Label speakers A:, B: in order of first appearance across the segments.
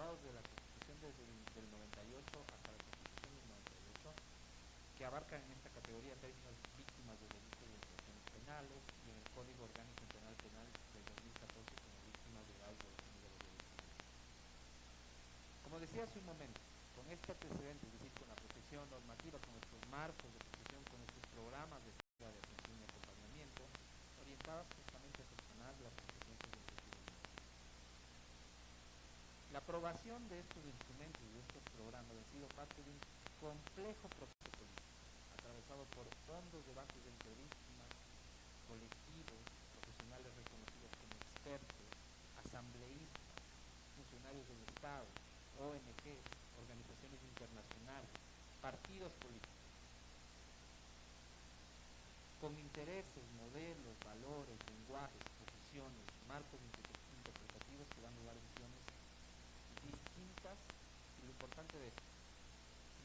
A: elaborados de la Constitución desde del 98 hasta la Constitución del 98, que abarcan en esta categoría términos víctimas de delitos de infracciones penales y en el Código Orgánico Internacional Penal del 2014 como víctimas de graves violaciones de los derechos humanos. Como decía hace un momento, con este antecedente, es decir, con la protección normativa, con nuestros marcos de protección, con nuestros programas de atención y acompañamiento, orientadas justamente a subsanar las consecuencias del retiro de la vida. La aprobación de estos instrumentos y de estos programas ha sido parte de un complejo proceso político, atravesado por hondos debates entre víctimas, colectivos, profesionales reconocidos como expertos, asambleístas, funcionarios del Estado, ONGs, organizaciones internacionales, partidos políticos, con intereses, modelos, valores, lenguajes, posiciones, marcos interpretativos que dan lugar a visiones distintas y lo importante de esto,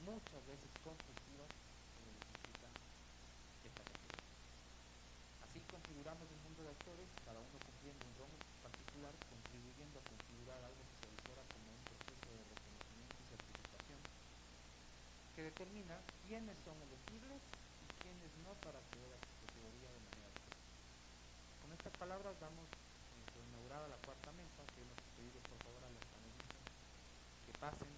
A: muchas veces conflictivas sobre lo que implica esta categoría. Así configuramos el mundo de actores, cada uno cumpliendo un rol particular, contribuyendo a configurar algo que se visora como un proceso de reconocimiento y certificación que determina quiénes son elegibles y quiénes no para acceder a esta categoría de manera directa. Con estas palabras damos por inaugurada la cuarta mesa. Queremos pedirles por favor a los panelistas que pasen.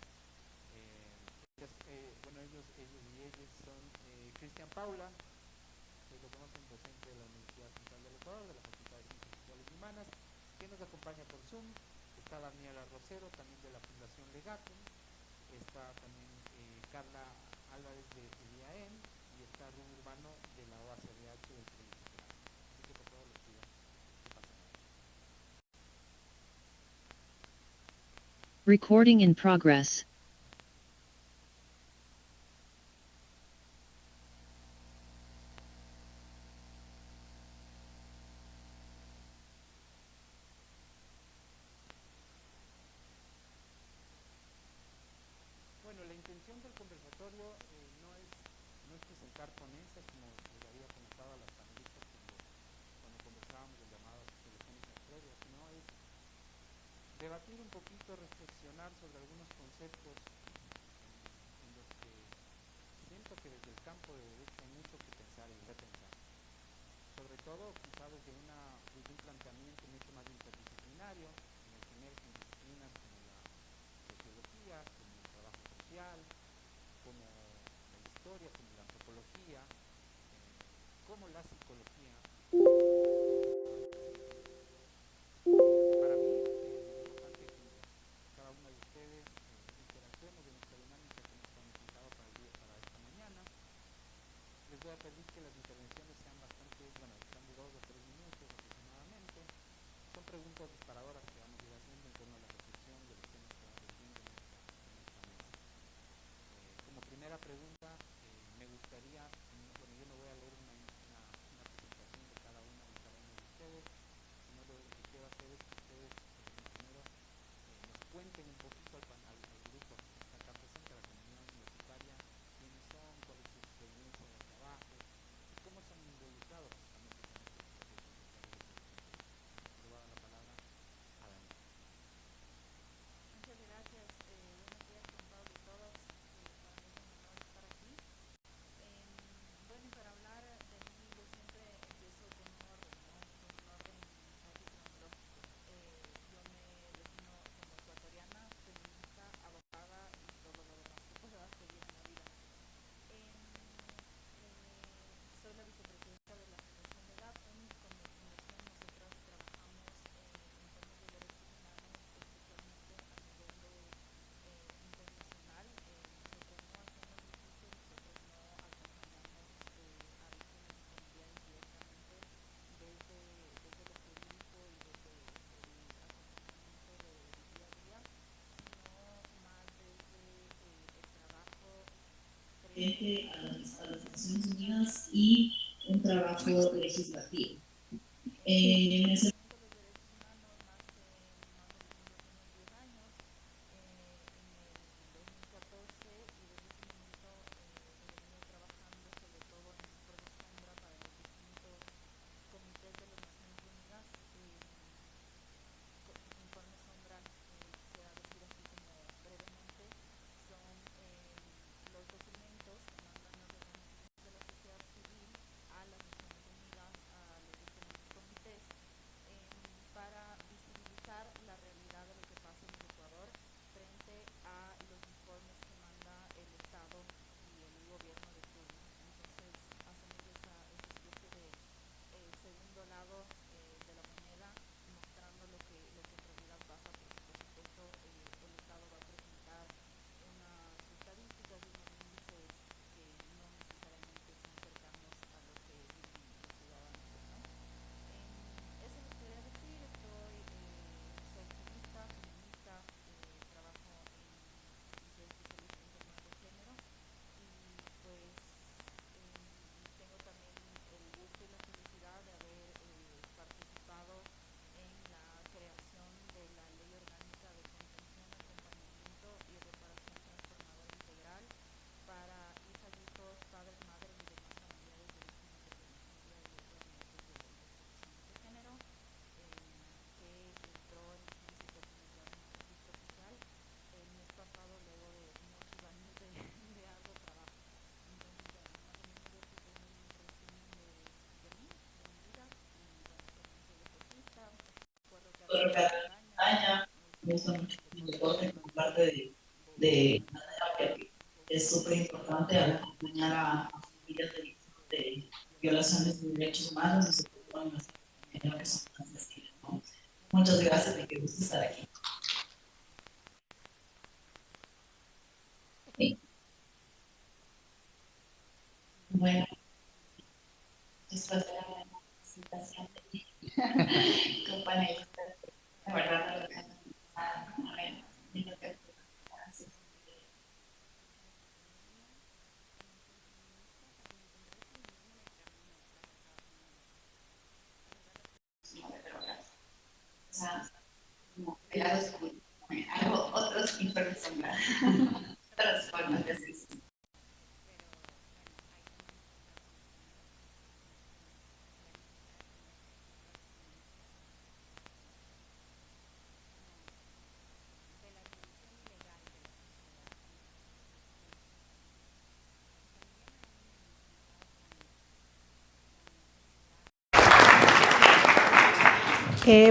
A: Ellos y ellas son Cristian Paula, que lo conocen, docente de la Universidad Central del Ecuador, de la Facultad de Ciencias Sociales y Humanas, que nos acompaña por Zoom. Está Daniela Rosero, también de la Fundación Legatum. Está también Carla Álvarez de IAEN y está Rubén Urbano de la OACDH del Proyecto Claro. Así que por favor les pido que pasen ahí.
B: Recording in progress.
A: Bueno, la intención del conversatorio no es presentar ponencias, como les había comentado a las panelistas cuando conversábamos en llamadas telefónicas previas, sino es debatir un poquito, reflexionar sobre algunos conceptos en los que siento que desde el campo de derecho hay mucho que pensar y repensar. Sobre todo, quizá desde un planteamiento mucho más interdisciplinario, en el que emergen disciplinas como la sociología, como el trabajo social, como la historia, como la antropología, como la psicología. Para mí es importante que cada una de ustedes interactuemos en nuestra dinámica que hemos planificado para esta mañana. Les voy a pedir que las intervenciones sean bastante, sean de 2 o 3 minutos aproximadamente. Son preguntas disparadoras que vamos a ir haciendo en torno a la reflexión de los temas que vamos viendo en esta mesa. Como primera pregunta, me gustaría, yo no voy a leer una presentación de cada uno de ustedes, sino lo que quiero hacer es que ustedes primero nos cuenten un poquito al grupo que está acá presente, a la comunidad universitaria, quiénes son, cuál es su experiencia de trabajo y cómo se han involucrado justamente con estos procesos de desarrollo comunitario. Le voy a dar la palabra a Dani.
C: Muchas gracias. Buenos días con todos y todas. Para mí es un honor estar aquí. Bueno, y para hablar de mí, yo siempre empiezo con un orden, ¿no? Con un orden casi cronológico. Yo me defino como ecuatoriana, feminista, abogada y todo lo demás que pueda seguir en la vida. Soy la vicepresidenta de la Fundación Legatum. Con mi fundación nosotras trabajamos en temas de derechos humanos, especialmente a nivel internacional. Nosotros no hacemos litigio, nosotros no acompañamos a víctimas y familiares directamente desde lo jurídico y desde el acompañamiento del día a día, sino más desde el trabajo frente a las Naciones Unidas y un trabajo legislativo. El movimiento de los derechos humanos nace más o menos hace unos 10 años, en el 2014, y desde ese momento he venido trabajando sobre todo en informe sombra para los distintos comités de las Naciones Unidas. Informe sombra, quisiera decir así como
B: me gusta mucho el deporte como parte de una terapia que es súper importante al acompañar a familias de víctimas de violaciones de derechos humanos y sobre todo en lo que son asesinas, ¿no? Muchas gracias y qué gusto estar aquí. Sí. Bueno, después de la presentación de mi compañero, la verdad no lo tengo nada, a ver, ni lo que no de drogas. O sea, como pegados con algo, otros tipos de sombra, otras formas de asesinato.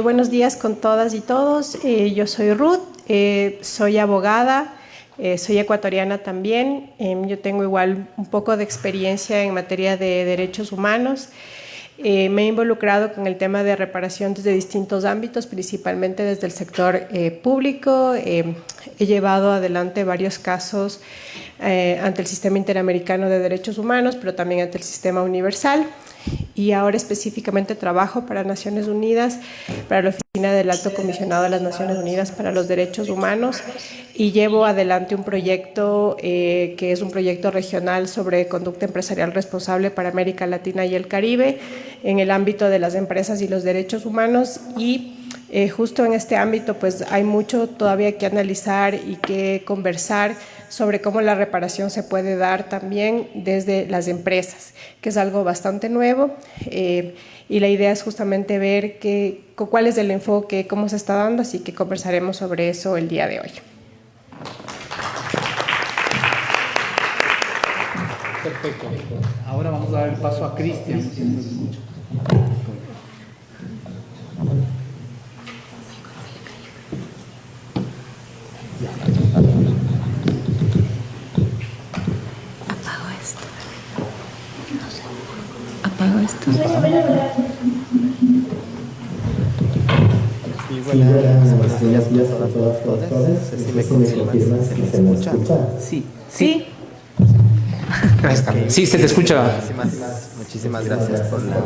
D: Buenos días con todas y todos. Yo soy Ruth, soy abogada, soy ecuatoriana también. Yo tengo igual un poco de experiencia en materia de derechos humanos. Me he involucrado con el tema de reparación desde distintos ámbitos, principalmente desde el sector público. He llevado adelante varios casos ante el Sistema Interamericano de Derechos Humanos, pero también ante el Sistema Universal. Y ahora específicamente trabajo para Naciones Unidas, para la Oficina del Alto Comisionado de las Naciones Unidas para los Derechos Humanos, y llevo adelante un proyecto que es un proyecto regional sobre conducta empresarial responsable para América Latina y el Caribe en el ámbito de las empresas y los derechos humanos. Y justo en este ámbito pues hay mucho todavía que analizar y que conversar sobre cómo la reparación se puede dar también desde las empresas, que es algo bastante nuevo, y la idea es justamente ver cuál es el enfoque, cómo se está dando, así que conversaremos sobre eso el día de hoy.
A: Perfecto. Ahora vamos a dar el paso a Cristian.
E: Apago esto.
F: Sí, buenos días a todas, todos. Si me confirmas si se me escucha.
A: Sí.
D: Sí.
F: Okay.
A: Sí, se te escucha.
F: Muchísimas gracias por la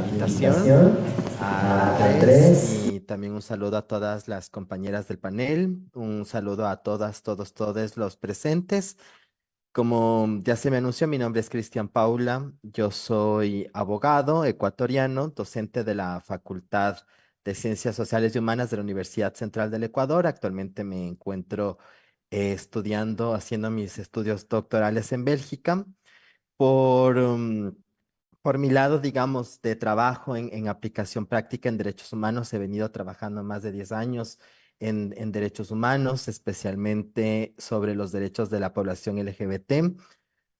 F: invitación a Andrés y también un saludo a todas las compañeras del panel, un saludo a todas, todos los presentes. Como ya se me anunció, mi nombre es Cristian Paula, yo soy abogado ecuatoriano, docente de la Facultad de Ciencias Sociales y Humanas de la Universidad Central del Ecuador. Actualmente me encuentro estudiando, haciendo mis estudios doctorales en Bélgica. Por, por mi lado, digamos, de trabajo en aplicación práctica en derechos humanos, he venido trabajando más de 10 años en derechos humanos, especialmente sobre los derechos de la población LGBT.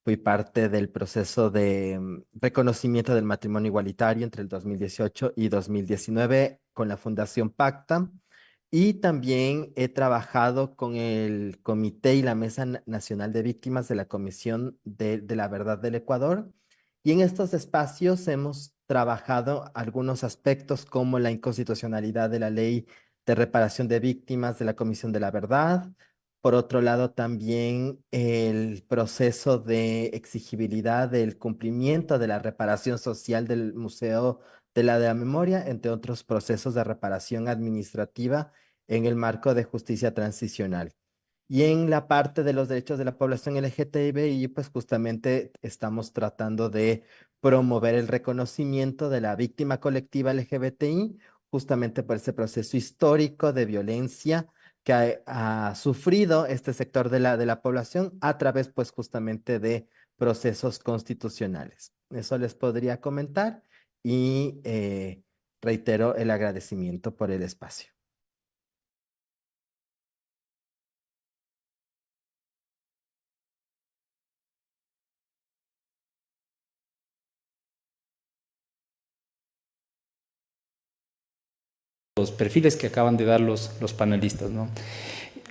F: Fui parte del proceso de reconocimiento del matrimonio igualitario entre el 2018 y 2019 con la Fundación Pacta. Y también he trabajado con el Comité y la Mesa Nacional de Víctimas de la Comisión de la Verdad del Ecuador. Y en estos espacios hemos trabajado algunos aspectos como la inconstitucionalidad de la ley de reparación de víctimas de la Comisión de la Verdad. Por otro lado, también el proceso de exigibilidad del cumplimiento de la reparación social del Museo de la Memoria, entre otros procesos de reparación administrativa en el marco de justicia transicional. Y en la parte de los derechos de la población LGTBI, pues justamente estamos tratando de promover el reconocimiento de la víctima colectiva LGBTI, justamente por ese proceso histórico de violencia que ha sufrido este sector de la población a través, pues, justamente de procesos constitucionales. Eso les podría comentar y reitero el agradecimiento por el espacio.
G: los perfiles que acaban de dar los panelistas, ¿no?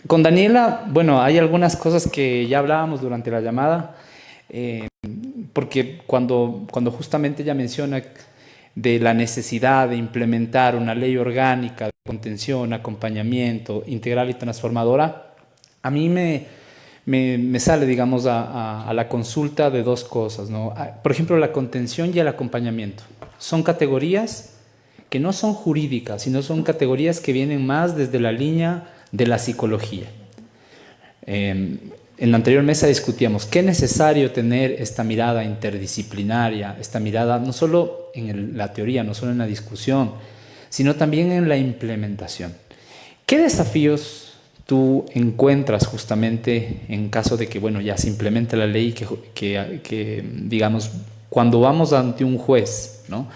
G: Con Daniela, bueno, hay algunas cosas que ya hablábamos durante la llamada, porque cuando justamente ella menciona de la necesidad de implementar una ley orgánica de contención, acompañamiento integral y transformadora, a mí me sale, digamos, a la consulta de dos cosas, ¿no? Por ejemplo, la contención y el acompañamiento. Son categorías que no son jurídicas, sino son categorías que vienen más desde la línea de la psicología. En la anterior mesa discutíamos qué es necesario tener esta mirada interdisciplinaria, esta mirada no solo en la teoría, no solo en la discusión, sino también en la implementación. ¿Qué desafíos tú encuentras justamente en caso de que, bueno, ya se implemente la ley, que digamos, cuando vamos ante un juez, ¿no?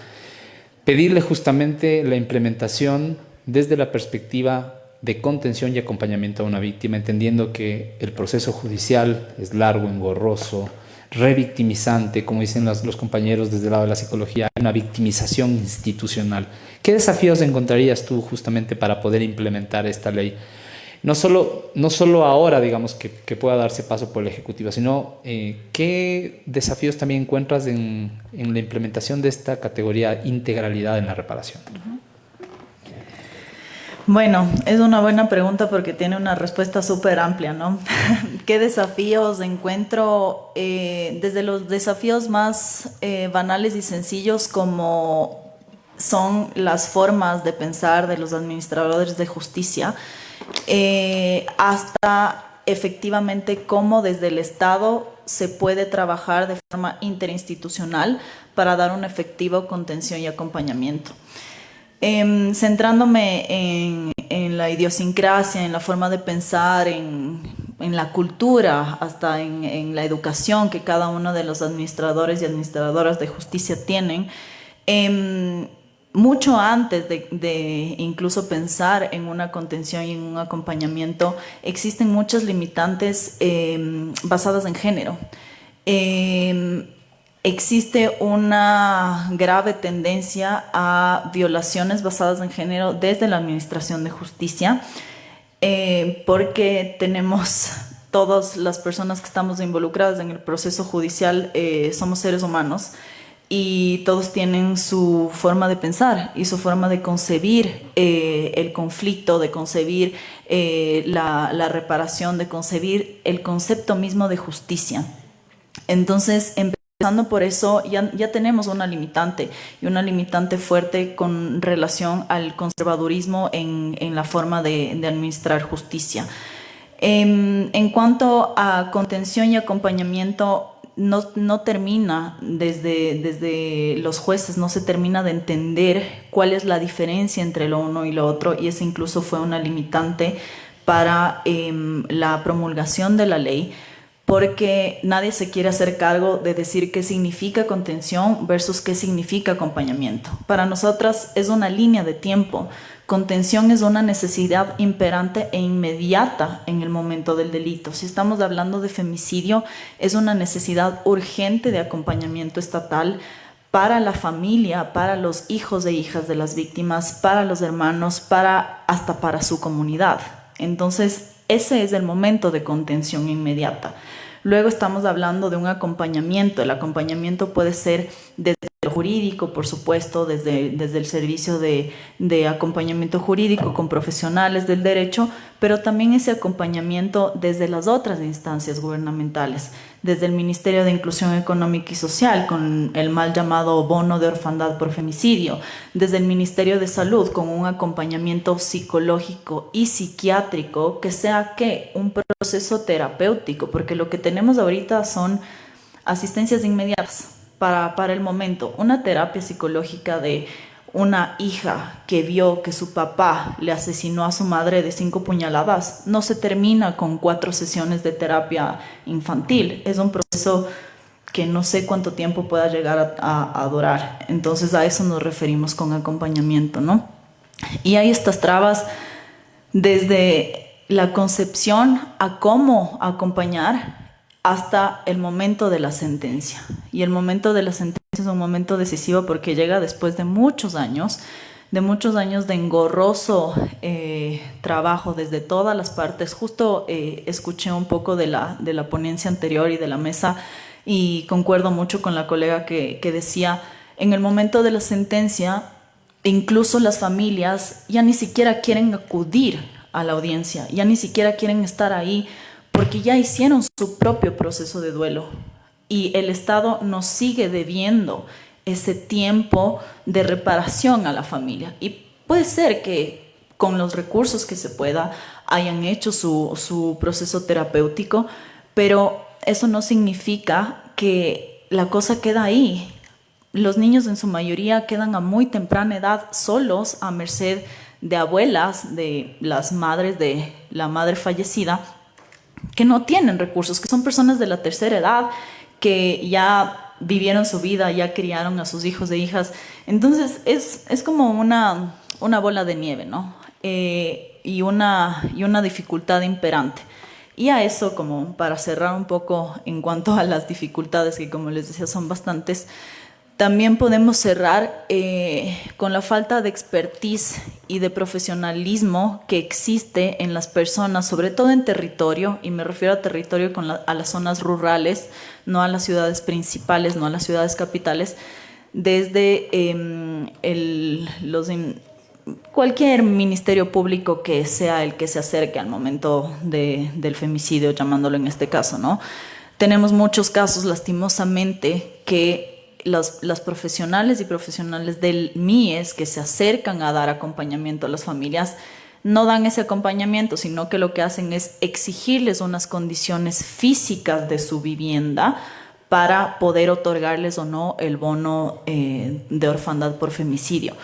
G: Pedirle justamente la implementación desde la perspectiva de contención y acompañamiento a una víctima, entendiendo que el proceso judicial es largo, engorroso, revictimizante, como dicen los compañeros desde el lado de la psicología, hay una victimización institucional. ¿Qué desafíos encontrarías tú justamente para poder implementar esta ley? No solo ahora, digamos, que pueda darse paso por el Ejecutivo, sino ¿qué desafíos también encuentras en la implementación de esta categoría integralidad en la reparación?
H: Bueno, es una buena pregunta porque tiene una respuesta súper amplia, ¿no? ¿Qué desafíos encuentro? Desde los desafíos más banales y sencillos, como son las formas de pensar de los administradores de justicia, hasta efectivamente cómo desde el Estado se puede trabajar de forma interinstitucional para dar una efectiva contención y acompañamiento. Centrándome en la idiosincrasia, en la forma de pensar, en la cultura, hasta en la educación que cada uno de los administradores y administradoras de justicia tienen, mucho antes de incluso pensar en una contención y en un acompañamiento, existen muchas limitantes basadas en género. Existe una grave tendencia a violaciones basadas en género desde la Administración de Justicia, porque tenemos todas las personas que estamos involucradas en el proceso judicial, somos seres humanos y todos tienen su forma de pensar y su forma de concebir el conflicto, de concebir la reparación, de concebir el concepto mismo de justicia. Entonces, empezando por eso, ya tenemos una limitante, y una limitante fuerte con relación al conservadurismo en la forma de administrar justicia. En cuanto a contención y acompañamiento, no termina desde los jueces, no se termina de entender cuál es la diferencia entre lo uno y lo otro, y esa incluso fue una limitante para la promulgación de la ley, porque nadie se quiere hacer cargo de decir qué significa contención versus qué significa acompañamiento. Para nosotras es una línea de tiempo. Contención es una necesidad imperante e inmediata en el momento del delito. Si estamos hablando de femicidio, es una necesidad urgente de acompañamiento estatal para la familia, para los hijos e hijas de las víctimas, para los hermanos, hasta para su comunidad. Entonces, ese es el momento de contención inmediata. Luego estamos hablando de un acompañamiento. El acompañamiento puede ser desde lo jurídico, por supuesto, desde el servicio de acompañamiento jurídico con profesionales del derecho, pero también ese acompañamiento desde las otras instancias gubernamentales, desde el Ministerio de Inclusión Económica y Social, con el mal llamado bono de orfandad por femicidio, desde el Ministerio de Salud, con un acompañamiento psicológico y psiquiátrico que sea un proceso terapéutico, porque lo que tenemos ahorita son asistencias inmediatas para el momento. Una terapia psicológica de una hija que vio que su papá le asesinó a su madre de 5 puñaladas no se termina con 4 sesiones de terapia infantil. Es un proceso que no sé cuánto tiempo pueda llegar a durar. Entonces a eso nos referimos con acompañamiento, ¿no? Y hay estas trabas desde la concepción a cómo acompañar hasta el momento de la sentencia. Y el momento de la sentencia es un momento decisivo porque llega después de muchos años de muchos años de engorroso trabajo desde todas las partes. Justo escuché un poco de la ponencia anterior y de la mesa y concuerdo mucho con la colega que decía, en el momento de la sentencia, incluso las familias ya ni siquiera quieren acudir a la audiencia, ya ni siquiera quieren estar ahí porque ya hicieron su propio proceso de duelo y el Estado nos sigue debiendo ese tiempo de reparación a la familia. Y puede ser que con los recursos que se pueda hayan hecho su proceso terapéutico, pero eso no significa que la cosa queda ahí. Los niños en su mayoría quedan a muy temprana edad solos a merced de abuelas, de las madres de la madre fallecida, que no tienen recursos, que son personas de la tercera edad, que ya vivieron su vida, ya criaron a sus hijos e hijas. Entonces es como una bola de nieve, ¿no? Y una dificultad imperante. Y a eso, como para cerrar un poco en cuanto a las dificultades, que como les decía son bastantes, también podemos cerrar con la falta de expertise y de profesionalismo que existe en las personas, sobre todo en territorio, y me refiero a territorio a las zonas rurales, no a las ciudades principales, no a las ciudades capitales, desde cualquier ministerio público que sea el que se acerque al momento del femicidio, llamándolo en este caso, ¿no? Tenemos muchos casos, lastimosamente, que las profesionales y profesionales del MIES que se acercan a dar acompañamiento a las familias no dan ese acompañamiento, sino que lo que hacen es exigirles unas condiciones físicas de su vivienda para poder otorgarles o no el bono de orfandad por femicidio.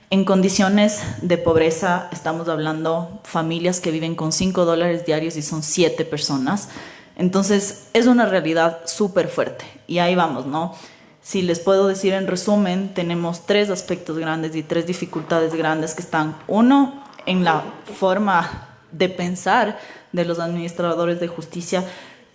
H: En condiciones de pobreza estamos hablando familias que viven con $5 diarios y son 7 personas. Entonces es una realidad súper fuerte y ahí vamos, ¿no? Si les puedo decir en resumen, tenemos 3 aspectos grandes y 3 dificultades grandes que están, uno, en la forma de pensar de los administradores de justicia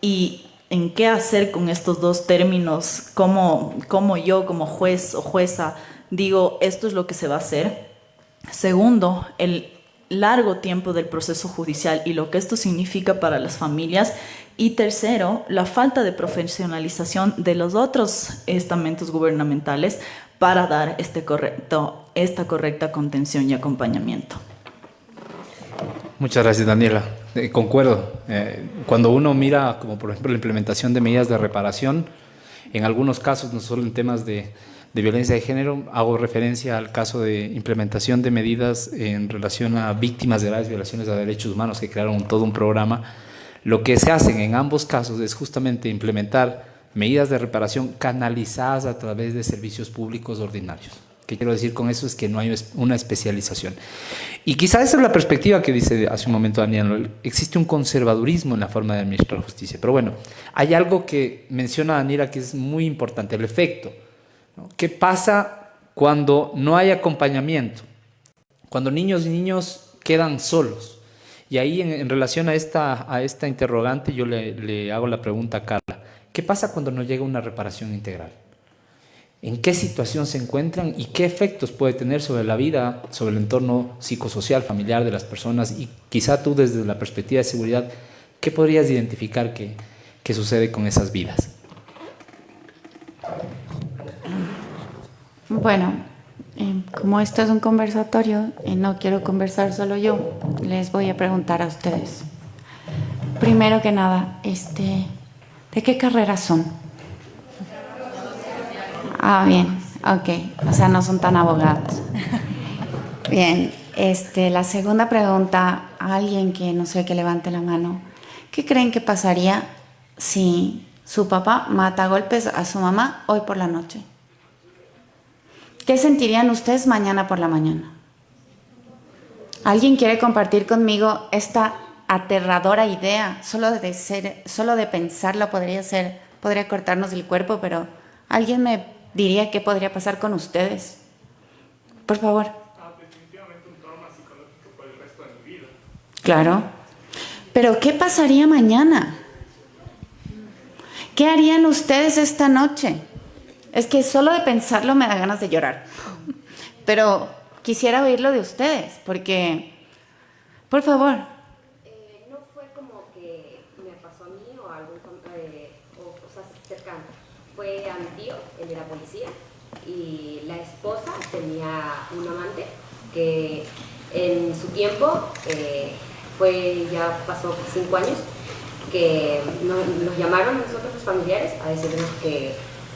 H: y en qué hacer con estos dos términos, cómo yo como juez o jueza digo esto es lo que se va a hacer. Segundo, el largo tiempo del proceso judicial y lo que esto significa para las familias. Y tercero, la falta de profesionalización de los otros estamentos gubernamentales para dar esta correcta contención y acompañamiento.
G: Muchas gracias, Daniela. Concuerdo. Cuando uno mira, como por ejemplo, la implementación de medidas de reparación, en algunos casos, no solo en temas de violencia de género, hago referencia al caso de implementación de medidas en relación a víctimas de graves violaciones a derechos humanos, que crearon todo un programa. Lo que se hacen en ambos casos es justamente implementar medidas de reparación canalizadas a través de servicios públicos ordinarios. ¿Qué quiero decir con eso? Es que no hay una especialización. Y quizá esa es la perspectiva que dice hace un momento Daniel. Existe un conservadurismo en la forma de administrar justicia. Pero bueno, hay algo que menciona Daniela que es muy importante, el efecto, ¿no? ¿Qué pasa cuando no hay acompañamiento? Cuando niños y niños quedan solos. Y ahí en relación a esta interrogante yo le hago la pregunta a Carla. ¿Qué pasa cuando no llega una reparación integral? ¿En qué situación se encuentran y qué efectos puede tener sobre la vida, sobre el entorno psicosocial, familiar de las personas? Y quizá tú desde la perspectiva de seguridad, ¿qué podrías identificar que sucede con esas vidas?
E: Bueno, como esto es un conversatorio y no quiero conversar solo yo, les voy a preguntar a ustedes. Primero que nada, ¿de qué carrera son? Ah, bien, ok, o sea, no son tan abogados. Bien, la segunda pregunta, a alguien que no sé, que levante la mano. ¿Qué creen que pasaría si su papá mata a golpes a su mamá hoy por la noche? ¿Qué sentirían ustedes mañana por la mañana? ¿Alguien quiere compartir conmigo esta aterradora idea? Solo de pensarlo podría cortarnos el cuerpo, pero ¿alguien me diría qué podría pasar con ustedes? Por favor.
I: Definitivamente un trauma psicológico por el resto de mi vida.
E: Claro. Pero ¿qué pasaría mañana? ¿Qué harían ustedes esta noche? Es que solo de pensarlo me da ganas de llorar. Pero quisiera oírlo de ustedes, porque, por favor.
J: No fue como que me pasó a mí o a algún o sea, cercano. Fue a mi tío, él era policía, y la esposa tenía un amante que en su tiempo, ya pasó 5 años, que nos llamaron nosotros los familiares a decirnos que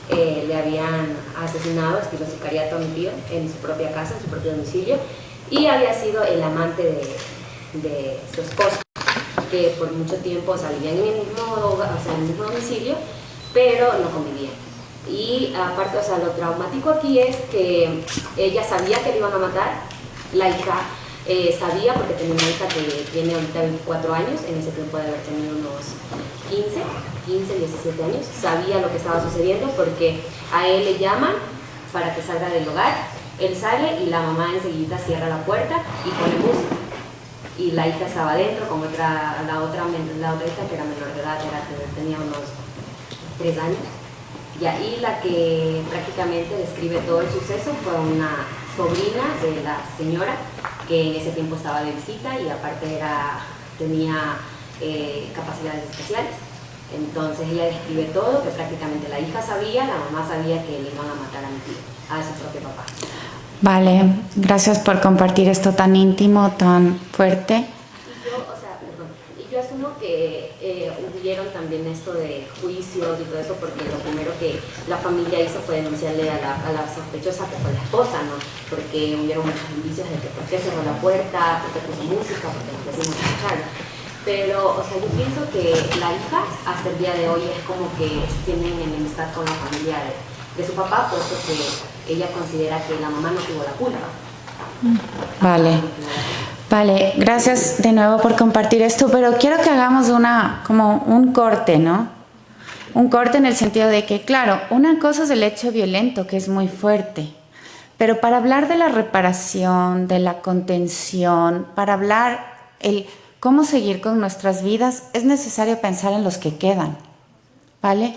J: le habían asesinado estilo sicariato a mi tío en su propia casa, en su propio domicilio, y había sido el amante de su esposa, que por mucho tiempo vivían en el mismo domicilio, pero no convivían. Y aparte, lo traumático aquí es que ella sabía que le iban a matar, la hija sabía, porque tenía una hija que tiene ahorita 24 años, en ese tiempo de haber tenido unos 15, 17 años, sabía lo que estaba sucediendo porque a él le llaman para que salga del hogar, él sale y la mamá enseguida cierra la puerta y pone música. Y la hija estaba adentro con la otra hija que era menor de edad, tenía unos 3 años. Y ahí la que prácticamente describe todo el suceso fue una sobrina de la señora que en ese tiempo estaba de visita y aparte tenía capacidades especiales. Entonces ella describe todo, que prácticamente la hija sabía, la mamá sabía que le iban a matar a mi tío, a su propio papá.
E: Vale, gracias por compartir esto tan íntimo, tan fuerte.
J: Y yo asumo que hubieron también esto de juicios y todo eso, porque lo primero que la familia hizo fue denunciarle a la sospechosa, que fue la esposa, ¿no? Porque hubieron muchos indicios de que por qué cerró la puerta, por qué puso música, porque nos decimos escuchar. Pero, yo pienso que la hija hasta el día de hoy es como que tienen enemistad con la familia de su papá, puesto que ella considera que la mamá no tuvo la culpa.
E: Vale, gracias de nuevo por compartir esto, pero quiero que hagamos como un corte, ¿no? Un corte en el sentido de que, claro, una cosa es el hecho violento, que es muy fuerte, pero para hablar de la reparación, de la contención, para hablar cómo seguir con nuestras vidas, es necesario pensar en los que quedan, ¿vale?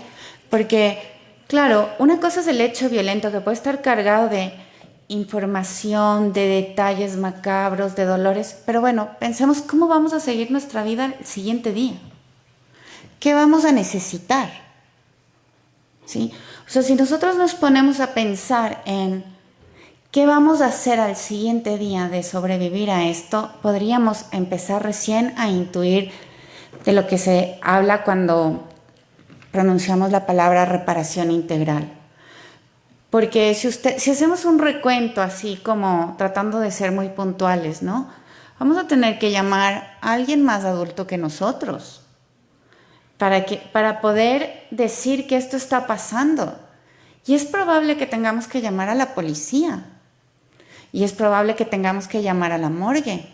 E: Porque, claro, una cosa es el hecho violento que puede estar cargado de información, de detalles macabros, de dolores, pero bueno, pensemos cómo vamos a seguir nuestra vida el siguiente día. ¿Qué vamos a necesitar? ¿Sí? Si nosotros nos ponemos a pensar en ¿qué vamos a hacer al siguiente día de sobrevivir a esto? Podríamos empezar recién a intuir de lo que se habla cuando pronunciamos la palabra reparación integral. Porque si hacemos un recuento así como tratando de ser muy puntuales, ¿no? Vamos a tener que llamar a alguien más adulto que nosotros para poder decir que esto está pasando. Y es probable que tengamos que llamar a la policía. Y es probable que tengamos que llamar a la morgue.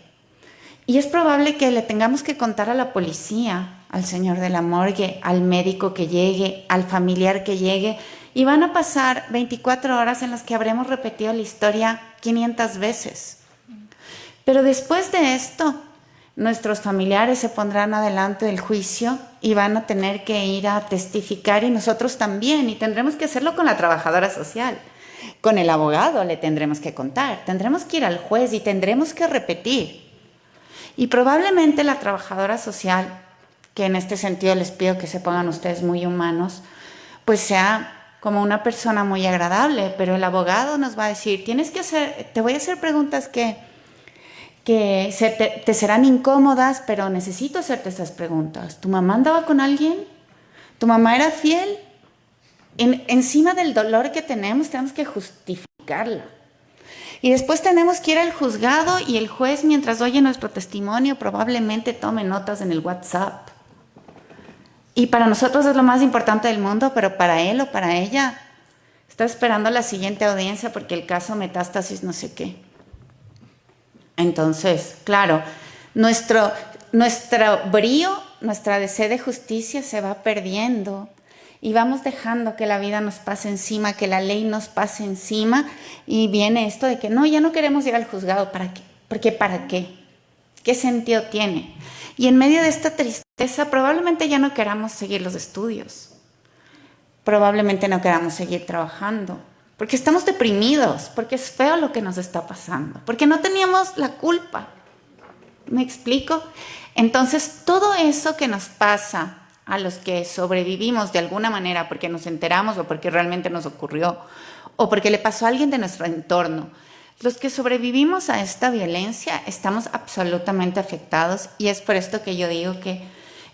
E: Y es probable que le tengamos que contar a la policía, al señor de la morgue, al médico que llegue, al familiar que llegue. Y van a pasar 24 horas en las que habremos repetido la historia 500 veces. Pero después de esto, nuestros familiares se pondrán adelante del juicio y van a tener que ir a testificar y nosotros también. Y tendremos que hacerlo con la trabajadora social. Con el abogado le tendremos que contar, tendremos que ir al juez y tendremos que repetir. Y probablemente la trabajadora social, que en este sentido les pido que se pongan ustedes muy humanos, pues sea como una persona muy agradable, pero el abogado nos va a decir, te voy a hacer preguntas que te serán incómodas, pero necesito hacerte esas preguntas. ¿Tu mamá andaba con alguien? ¿Tu mamá era fiel? Encima del dolor que tenemos que justificarla. Y después tenemos que ir al juzgado y el juez, mientras oye nuestro testimonio, probablemente tome notas en el WhatsApp. Y para nosotros es lo más importante del mundo, pero para él o para ella está esperando la siguiente audiencia porque el caso metástasis no sé qué. Entonces, claro, nuestro brío, nuestra deseo de justicia se va perdiendo. Y vamos dejando que la vida nos pase encima, que la ley nos pase encima. Y viene esto de que no, ya no queremos ir al juzgado. ¿Para qué? Porque ¿para qué? ¿Qué sentido tiene? Y en medio de esta tristeza probablemente ya no queramos seguir los estudios. Probablemente no queramos seguir trabajando. porque estamos deprimidos, porque es feo lo que nos está pasando, porque no teníamos la culpa. ¿Me explico? Entonces, todo eso que nos pasa a los que sobrevivimos de alguna manera porque nos enteramos o porque realmente nos ocurrió o porque le pasó a alguien de nuestro entorno, los que sobrevivimos a esta violencia estamos absolutamente afectados, y es por esto que yo digo que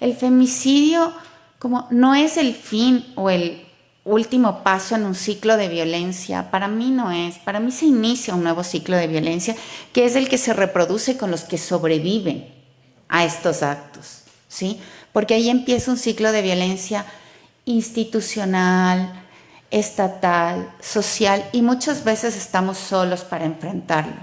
E: el femicidio como no es el fin o el último paso en un ciclo de violencia. Para mí no es. Para mí se inicia un nuevo ciclo de violencia que es el que se reproduce con los que sobreviven a estos actos, ¿sí? Porque ahí empieza un ciclo de violencia institucional, estatal, social, y muchas veces estamos solos para enfrentarlo.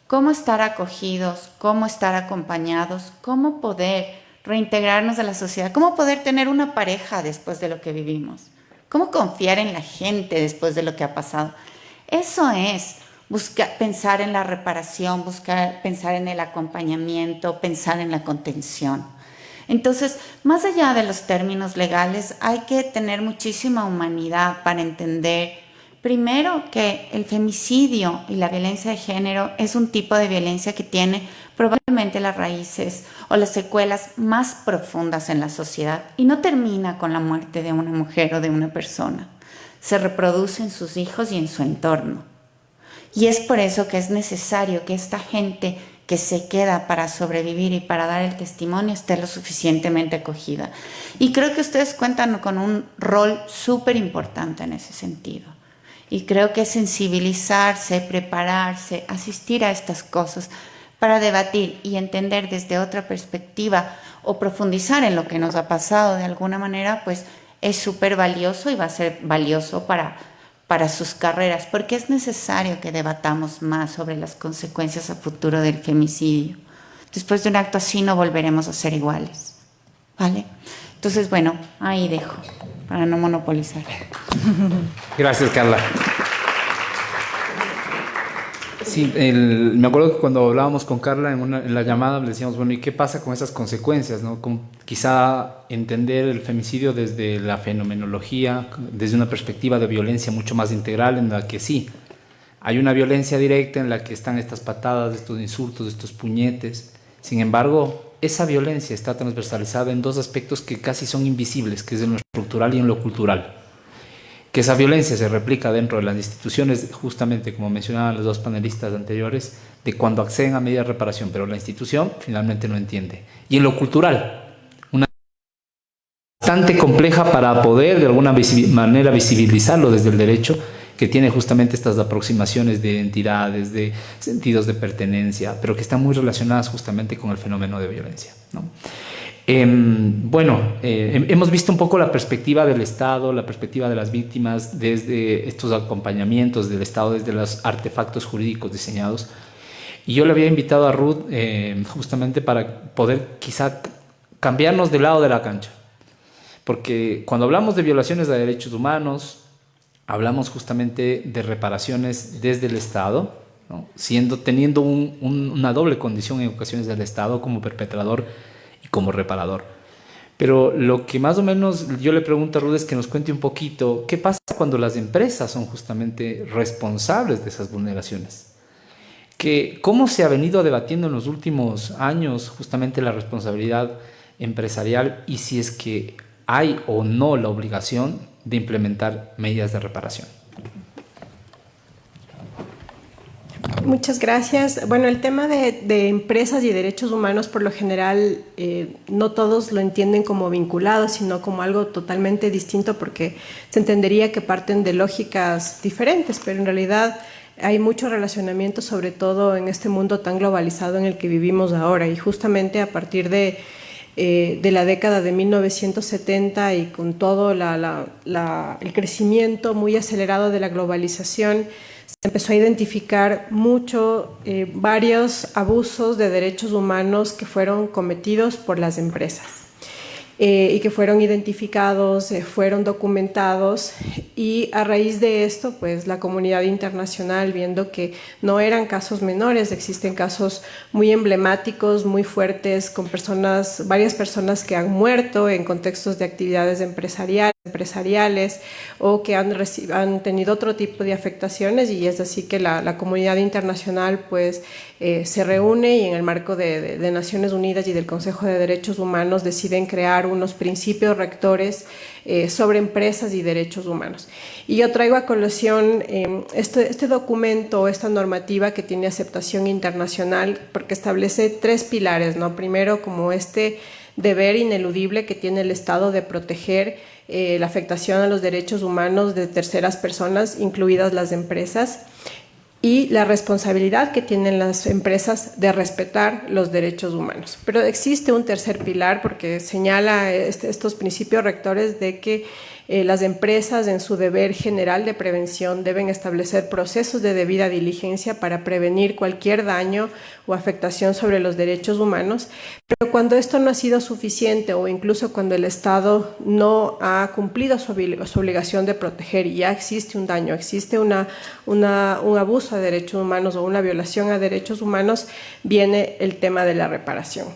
E: ¿Cómo estar acogidos? ¿Cómo estar acompañados? ¿Cómo poder reintegrarnos a la sociedad? ¿Cómo poder tener una pareja después de lo que vivimos? ¿Cómo confiar en la gente después de lo que ha pasado? Eso es pensar en la reparación, pensar en el acompañamiento, pensar en la contención. Entonces, más allá de los términos legales, hay que tener muchísima humanidad para entender, primero, que el femicidio y la violencia de género es un tipo de violencia que tiene probablemente las raíces o las secuelas más profundas en la sociedad y no termina con la muerte de una mujer o de una persona. Se reproduce en sus hijos y en su entorno. Y es por eso que es necesario que esta gente que se queda para sobrevivir y para dar el testimonio esté lo suficientemente acogida. Y creo que ustedes cuentan con un rol súper importante en ese sentido. Y creo que sensibilizarse, prepararse, asistir a estas cosas para debatir y entender desde otra perspectiva o profundizar en lo que nos ha pasado de alguna manera, pues es súper valioso y va a ser valioso para sus carreras, porque es necesario que debatamos más sobre las consecuencias a futuro del femicidio. Después de un acto así no volveremos a ser iguales, ¿vale? Entonces, bueno, ahí dejo, para no monopolizar.
G: Gracias, Carla. Sí, me acuerdo que cuando hablábamos con Carla en la llamada le decíamos, bueno, ¿y qué pasa con esas consecuencias, no? Quizá entender el femicidio desde la fenomenología, desde una perspectiva de violencia mucho más integral, en la que sí, hay una violencia directa en la que están estas patadas, estos insultos, estos puñetes. Sin embargo, esa violencia está transversalizada en dos aspectos que casi son invisibles, que es en lo estructural y en lo cultural. Que esa violencia se replica dentro de las instituciones, justamente como mencionaban los dos panelistas anteriores, de cuando acceden a medidas de reparación, pero la institución finalmente no entiende. Y en lo cultural, una bastante compleja para poder de alguna manera visibilizarlo desde el derecho, que tiene justamente estas aproximaciones de entidades, de sentidos de pertenencia, pero que están muy relacionadas justamente con el fenómeno de violencia, ¿no? Hemos visto un poco la perspectiva del Estado, la perspectiva de las víctimas desde estos acompañamientos del Estado, desde los artefactos jurídicos diseñados. Y yo le había invitado a Ruth justamente para poder quizá cambiarnos del lado de la cancha. Porque cuando hablamos de violaciones de derechos humanos, hablamos justamente de reparaciones desde el Estado, ¿no? Teniendo una doble condición en ocasiones del Estado como perpetrador y como reparador. Pero lo que más o menos yo le pregunto a Ruth es que nos cuente un poquito qué pasa cuando las empresas son justamente responsables de esas vulneraciones. ¿Cómo se ha venido debatiendo en los últimos años justamente la responsabilidad empresarial y si es que hay o no la obligación de implementar medidas de reparación?
D: Muchas gracias. Bueno, el tema de empresas y derechos humanos, por lo general, no todos lo entienden como vinculado, sino como algo totalmente distinto, porque se entendería que parten de lógicas diferentes, pero en realidad hay mucho relacionamiento, sobre todo en este mundo tan globalizado en el que vivimos ahora. Y justamente a partir de la década de 1970 y con todo el crecimiento muy acelerado de la globalización, se empezó a identificar varios abusos de derechos humanos que fueron cometidos por las empresas y que fueron identificados, fueron documentados, y a raíz de esto, pues la comunidad internacional, viendo que no eran casos menores, existen casos muy emblemáticos, muy fuertes, con varias personas que han muerto en contextos de actividades empresariales empresariales o que han tenido otro tipo de afectaciones, y es así que la comunidad internacional pues se reúne y en el marco de Naciones Unidas y del Consejo de Derechos Humanos deciden crear unos principios rectores sobre empresas y derechos humanos. Y yo traigo a colación este documento, esta normativa que tiene aceptación internacional porque establece 3 pilares, ¿no? Primero, como este deber ineludible que tiene el Estado de proteger la afectación a los derechos humanos de terceras personas, incluidas las empresas, y la responsabilidad que tienen las empresas de respetar los derechos humanos. Pero existe un tercer pilar porque señala estos principios rectores de que las empresas en su deber general de prevención deben establecer procesos de debida diligencia para prevenir cualquier daño o afectación sobre los derechos humanos, pero cuando esto no ha sido suficiente o incluso cuando el Estado no ha cumplido su obligación de proteger y ya existe un daño, existe un abuso de derechos humanos o una violación a derechos humanos, viene el tema de la reparación.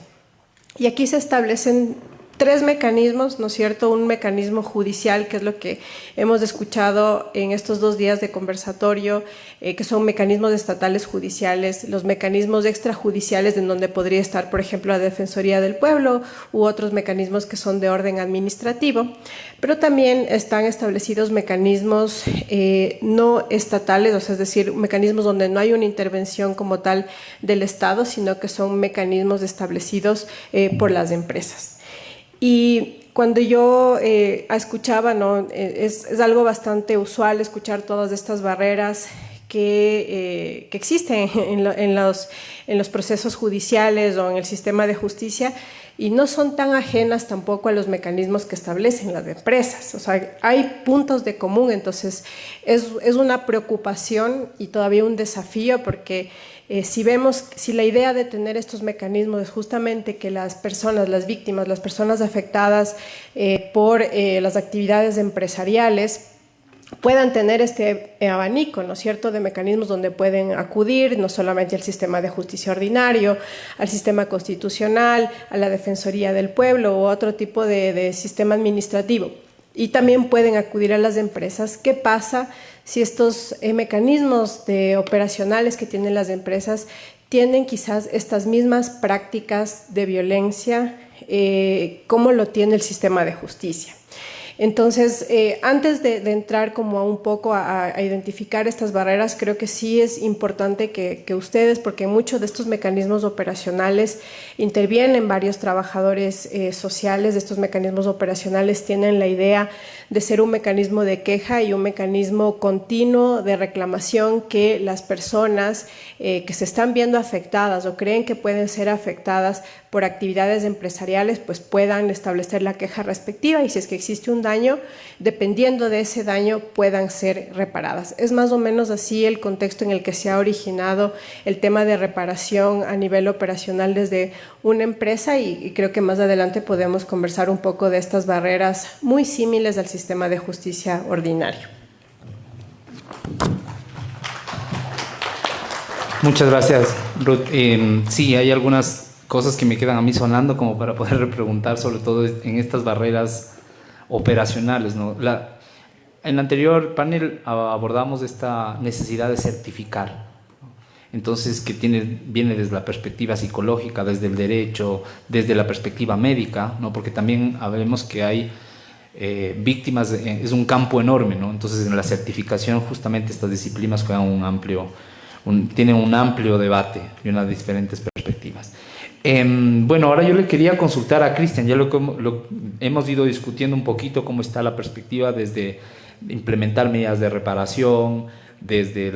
D: Y aquí se establecen 3 mecanismos, ¿no es cierto? Un mecanismo judicial, que es lo que hemos escuchado en estos 2 días de conversatorio, que son mecanismos estatales judiciales, los mecanismos extrajudiciales en donde podría estar, por ejemplo, la Defensoría del Pueblo u otros mecanismos que son de orden administrativo, pero también están establecidos mecanismos no estatales, o sea, es decir, mecanismos donde no hay una intervención como tal del Estado, sino que son mecanismos establecidos por las empresas. Y cuando yo escuchaba, ¿no? Es algo bastante usual escuchar todas estas barreras que existen en los procesos judiciales o en el sistema de justicia, y no son tan ajenas tampoco a los mecanismos que establecen las empresas. O sea, hay puntos de común, entonces es una preocupación y todavía un desafío porque si la idea de tener estos mecanismos es justamente que las personas, las víctimas, las personas afectadas por las actividades empresariales puedan tener este abanico, ¿no es cierto?, de mecanismos donde pueden acudir no solamente al sistema de justicia ordinario, al sistema constitucional, a la Defensoría del Pueblo u otro tipo de sistema administrativo. Y también pueden acudir a las empresas. ¿Qué pasa si estos mecanismos operacionales que tienen las empresas tienen quizás estas mismas prácticas de violencia como lo tiene el sistema de justicia? Entonces, antes de entrar como un poco a identificar estas barreras, creo que sí es importante que ustedes, porque muchos de estos mecanismos operacionales intervienen varios trabajadores sociales, estos mecanismos operacionales tienen la idea de ser un mecanismo de queja y un mecanismo continuo de reclamación que las personas que se están viendo afectadas o creen que pueden ser afectadas por actividades empresariales, pues puedan establecer la queja respectiva y si es que existe un daño, dependiendo de ese daño, puedan ser reparadas. Es más o menos así el contexto en el que se ha originado el tema de reparación a nivel operacional desde una empresa y creo que más adelante podemos conversar un poco de estas barreras muy similares al sistema de justicia ordinario.
G: Muchas gracias, Ruth. Sí, hay algunas cosas que me quedan a mí sonando como para poder repreguntar, sobre todo en estas barreras operacionales, ¿no? En el anterior panel abordamos esta necesidad de certificar, ¿no? Entonces, que viene desde la perspectiva psicológica, desde el derecho, desde la perspectiva médica, ¿no? Porque también vemos que hay víctimas, es un campo enorme, ¿no? Entonces, en la certificación justamente estas disciplinas juegan tienen un amplio debate y unas diferentes perspectivas. Bueno, ahora yo le quería consultar a Cristian, ya lo hemos ido discutiendo un poquito cómo está la perspectiva desde implementar medidas de reparación, desde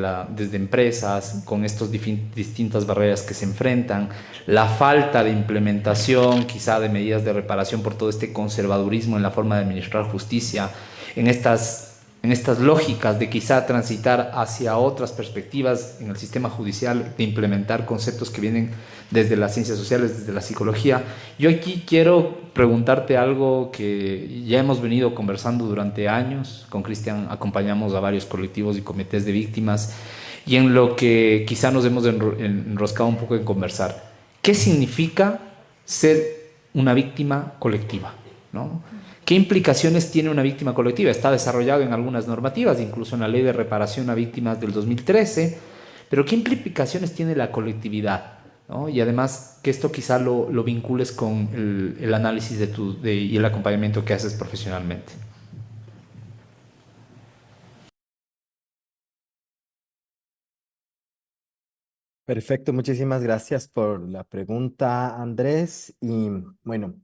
G: empresas, con estas distintas barreras que se enfrentan, la falta de implementación quizá de medidas de reparación por todo este conservadurismo en la forma de administrar justicia, en estas lógicas de quizá transitar hacia otras perspectivas en el sistema judicial, de implementar conceptos que vienen desde las ciencias sociales, desde la psicología. Yo aquí quiero preguntarte algo que ya hemos venido conversando durante años. Con Cristian acompañamos a varios colectivos y comités de víctimas y en lo que quizá nos hemos enroscado un poco en conversar. ¿Qué significa ser una víctima colectiva? ¿no? ¿Qué implicaciones tiene una víctima colectiva? Está desarrollado en algunas normativas, incluso en la Ley de Reparación a Víctimas del 2013, pero ¿qué implicaciones tiene la colectividad? ¿No? Y además que esto quizá lo vincules con el análisis y el acompañamiento que haces profesionalmente.
F: Perfecto, muchísimas gracias por la pregunta, Andrés. Y bueno,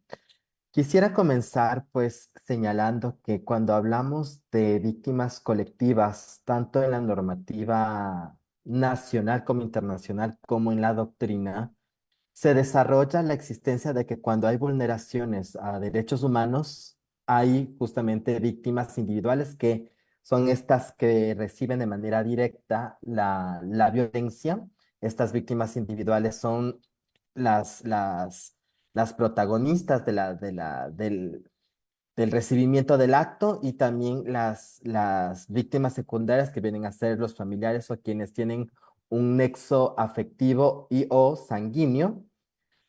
F: quisiera comenzar pues señalando que cuando hablamos de víctimas colectivas, tanto en la normativa nacional como internacional, como en la doctrina, se desarrolla la existencia de que cuando hay vulneraciones a derechos humanos, hay justamente víctimas individuales que son estas que reciben de manera directa la violencia. Estas víctimas individuales son las, las, las protagonistas del recibimiento del acto y también las víctimas secundarias que vienen a ser los familiares o quienes tienen un nexo afectivo y o sanguíneo.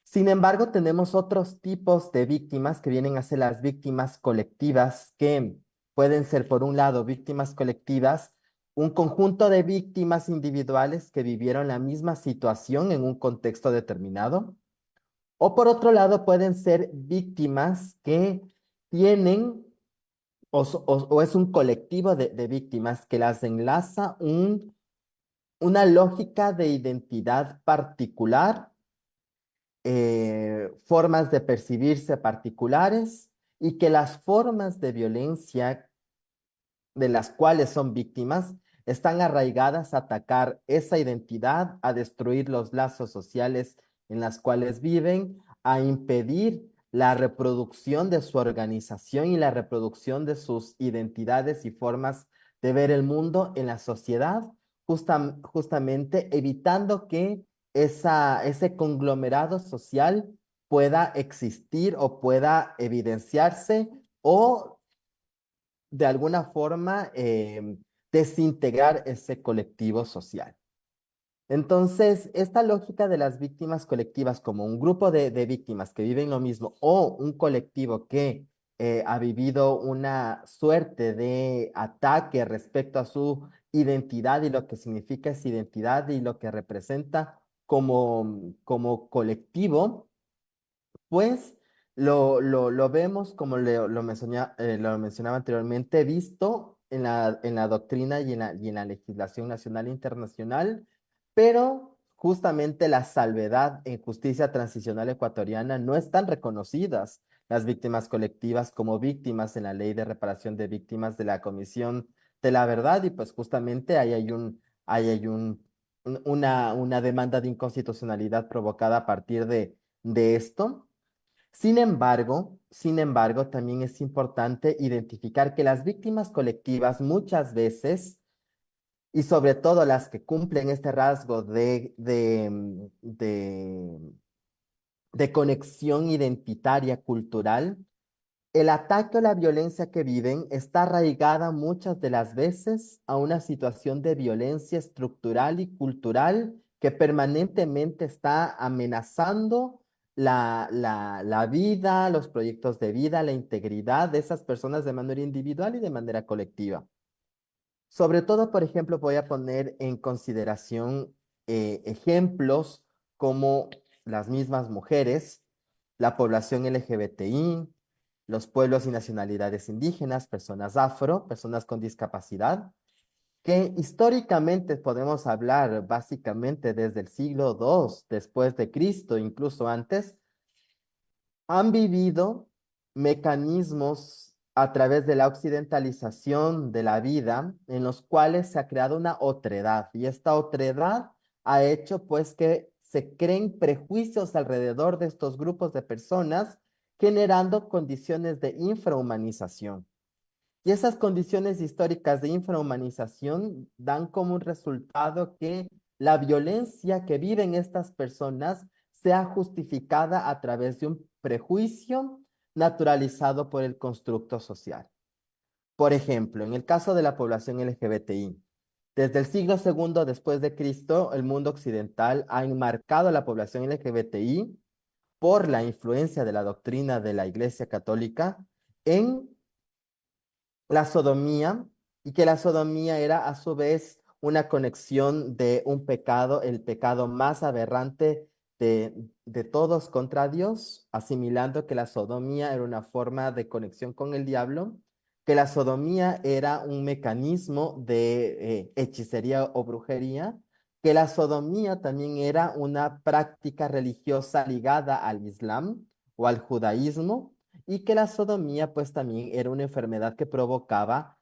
F: Sin embargo, tenemos otros tipos de víctimas que vienen a ser las víctimas colectivas, que pueden ser, por un lado, víctimas colectivas, un conjunto de víctimas individuales que vivieron la misma situación en un contexto determinado, o por otro lado, pueden ser víctimas que tienen, o es un colectivo de víctimas que las enlaza una lógica de identidad particular, formas de percibirse particulares, y que las formas de violencia de las cuales son víctimas están arraigadas a atacar esa identidad, a destruir los lazos sociales en las cuales viven, a impedir la reproducción de su organización y la reproducción de sus identidades y formas de ver el mundo en la sociedad, justamente evitando que ese conglomerado social pueda existir o pueda evidenciarse o de alguna forma desintegrar ese colectivo social. Entonces, esta lógica de las víctimas colectivas como un grupo de víctimas que viven lo mismo o un colectivo que ha vivido una suerte de ataque respecto a su identidad y lo que significa esa identidad y lo que representa como colectivo, pues lo vemos, como lo mencionaba anteriormente, visto en la doctrina y en la legislación nacional e internacional, pero justamente la salvedad en justicia transicional ecuatoriana no están reconocidas las víctimas colectivas como víctimas en la Ley de Reparación de Víctimas de la Comisión de la Verdad, y pues justamente ahí hay una demanda de inconstitucionalidad provocada a partir de esto. Sin embargo, también es importante identificar que las víctimas colectivas muchas veces, y sobre todo las que cumplen este rasgo de conexión identitaria cultural, el ataque o la violencia que viven está arraigada muchas de las veces a una situación de violencia estructural y cultural que permanentemente está amenazando la vida, los proyectos de vida, la integridad de esas personas de manera individual y de manera colectiva. Sobre todo, por ejemplo, voy a poner en consideración ejemplos como las mismas mujeres, la población LGBTI, los pueblos y nacionalidades indígenas, personas afro, personas con discapacidad, que históricamente podemos hablar básicamente desde el siglo II después de Cristo, incluso antes, han vivido mecanismos a través de la occidentalización de la vida en los cuales se ha creado una otredad, y esta otredad ha hecho pues que se creen prejuicios alrededor de estos grupos de personas, generando condiciones de infrahumanización. Y esas condiciones históricas de infrahumanización dan como un resultado que la violencia que viven estas personas sea justificada a través de un prejuicio naturalizado por el constructo social. Por ejemplo, en el caso de la población LGBTI, desde el siglo II después de Cristo, el mundo occidental ha enmarcado a la población LGBTI por la influencia de la doctrina de la Iglesia Católica en la sodomía, y que la sodomía era a su vez una conexión de un pecado, el pecado más aberrante de todos contra Dios, asimilando que la sodomía era una forma de conexión con el diablo, que la sodomía era un mecanismo de hechicería o brujería, que la sodomía también era una práctica religiosa ligada al Islam o al judaísmo, y que la sodomía pues también era una enfermedad que provocaba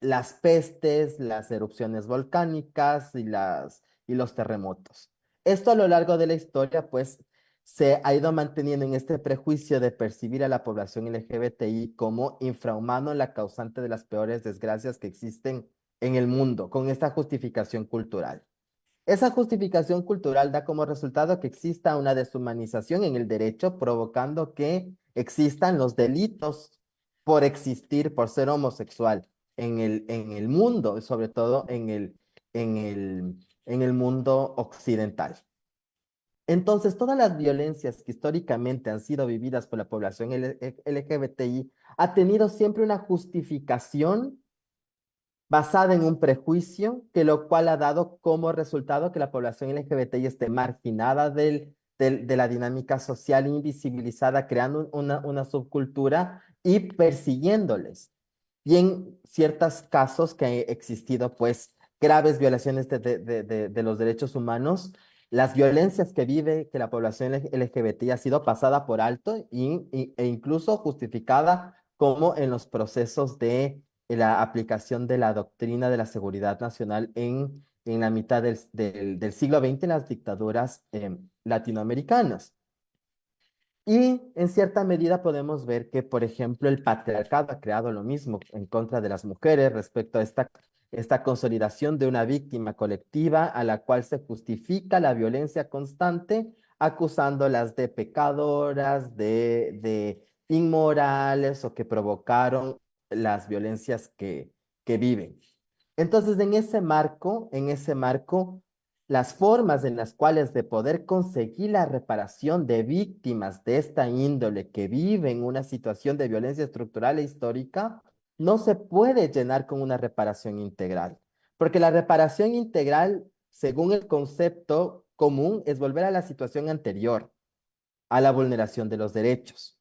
F: las pestes, las erupciones volcánicas y los terremotos. Esto a lo largo de la historia, pues, se ha ido manteniendo en este prejuicio de percibir a la población LGBTI como infrahumano, la causante de las peores desgracias que existen en el mundo, con esta justificación cultural. Esa justificación cultural da como resultado que exista una deshumanización en el derecho, provocando que existan los delitos por existir, por ser homosexual en el mundo, sobre todo en el mundo occidental. Entonces, todas las violencias que históricamente han sido vividas por la población LGBTI ha tenido siempre una justificación basada en un prejuicio, que lo cual ha dado como resultado que la población LGBTI esté marginada de la dinámica social, invisibilizada, creando una subcultura y persiguiéndoles. Y en ciertos casos que ha existido, pues, graves violaciones de los derechos humanos, las violencias que la población LGBTI ha sido pasada por alto e incluso justificada como en los procesos de la aplicación de la doctrina de la seguridad nacional en la mitad del siglo XX en las dictaduras latinoamericanas. Y en cierta medida podemos ver que, por ejemplo, el patriarcado ha creado lo mismo en contra de las mujeres respecto a esta consolidación de una víctima colectiva a la cual se justifica la violencia constante, acusándolas de pecadoras, de inmorales o que provocaron las violencias que viven. Entonces, en ese marco, las formas en las cuales de poder conseguir la reparación de víctimas de esta índole que viven una situación de violencia estructural e histórica, no se puede llenar con una reparación integral, porque la reparación integral, según el concepto común, es volver a la situación anterior, a la vulneración de los derechos.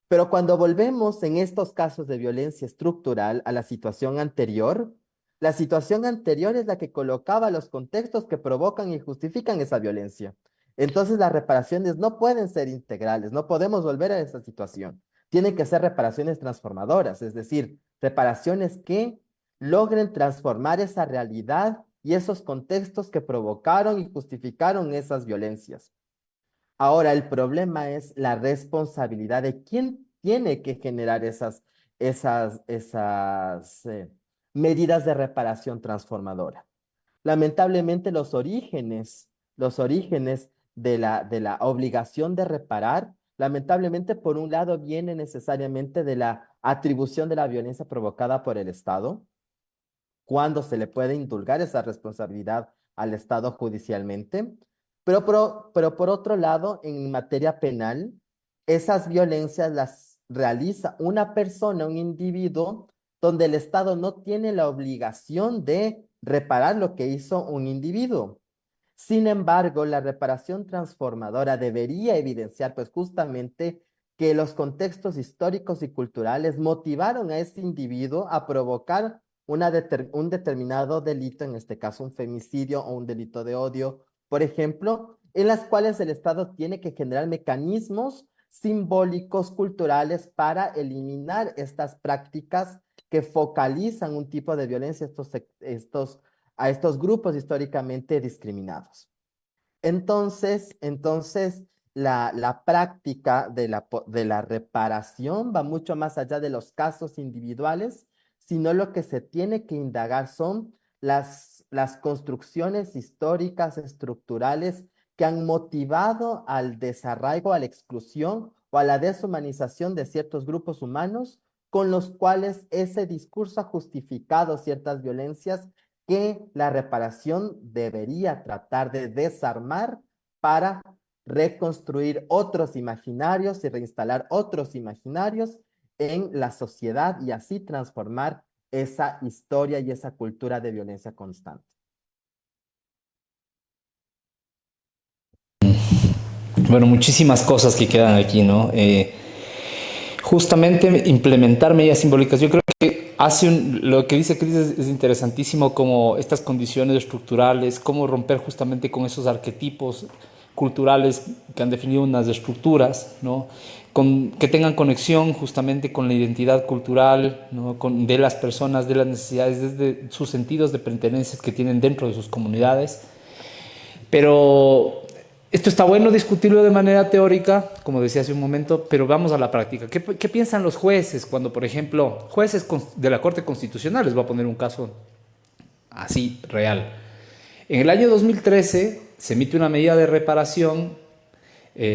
F: Pero cuando volvemos en estos casos de violencia estructural a la situación anterior es la que colocaba los contextos que provocan y justifican esa violencia. Entonces las reparaciones no pueden ser integrales, no podemos volver a esa situación. Tienen que ser reparaciones transformadoras, es decir, reparaciones que logren transformar esa realidad y esos contextos que provocaron y justificaron esas violencias. Ahora, el problema es la responsabilidad de quién tiene que generar esas medidas de reparación transformadora. Lamentablemente, los orígenes de la obligación de reparar, lamentablemente, por un lado, viene necesariamente de la atribución de la violencia provocada por el Estado, cuando se le puede indulgar esa responsabilidad al Estado judicialmente. Pero por otro lado, en materia penal, esas violencias las realiza una persona, un individuo, donde el Estado no tiene la obligación de reparar lo que hizo un individuo. Sin embargo, la reparación transformadora debería evidenciar, pues justamente, que los contextos históricos y culturales motivaron a ese individuo a provocar un determinado delito, en este caso un femicidio o un delito de odio, por ejemplo, en las cuales el Estado tiene que generar mecanismos simbólicos, culturales, para eliminar estas prácticas que focalizan un tipo de violencia a estos grupos históricamente discriminados. Entonces la práctica de la reparación va mucho más allá de los casos individuales, sino lo que se tiene que indagar son las construcciones históricas, estructurales, que han motivado al desarraigo, a la exclusión o a la deshumanización de ciertos grupos humanos, con los cuales ese discurso ha justificado ciertas violencias que la reparación debería tratar de desarmar para reconstruir otros imaginarios y reinstalar otros imaginarios en la sociedad y así transformar esa historia y esa cultura de violencia constante.
G: Bueno, muchísimas cosas que quedan aquí, ¿no? Justamente implementar medidas simbólicas. Yo creo que lo que dice Cris es interesantísimo, como estas condiciones estructurales, cómo romper justamente con esos arquetipos culturales que han definido unas estructuras, ¿no? Que tengan conexión justamente con la identidad cultural, ¿no? De las personas, de las necesidades, desde sus sentidos de pertenencia que tienen dentro de sus comunidades. Pero esto está bueno discutirlo de manera teórica, como decía hace un momento, pero vamos a la práctica. ¿Qué piensan los jueces cuando, por ejemplo, jueces de la Corte Constitucional, les voy a poner un caso así real? En el año 2013 se emite una medida de reparación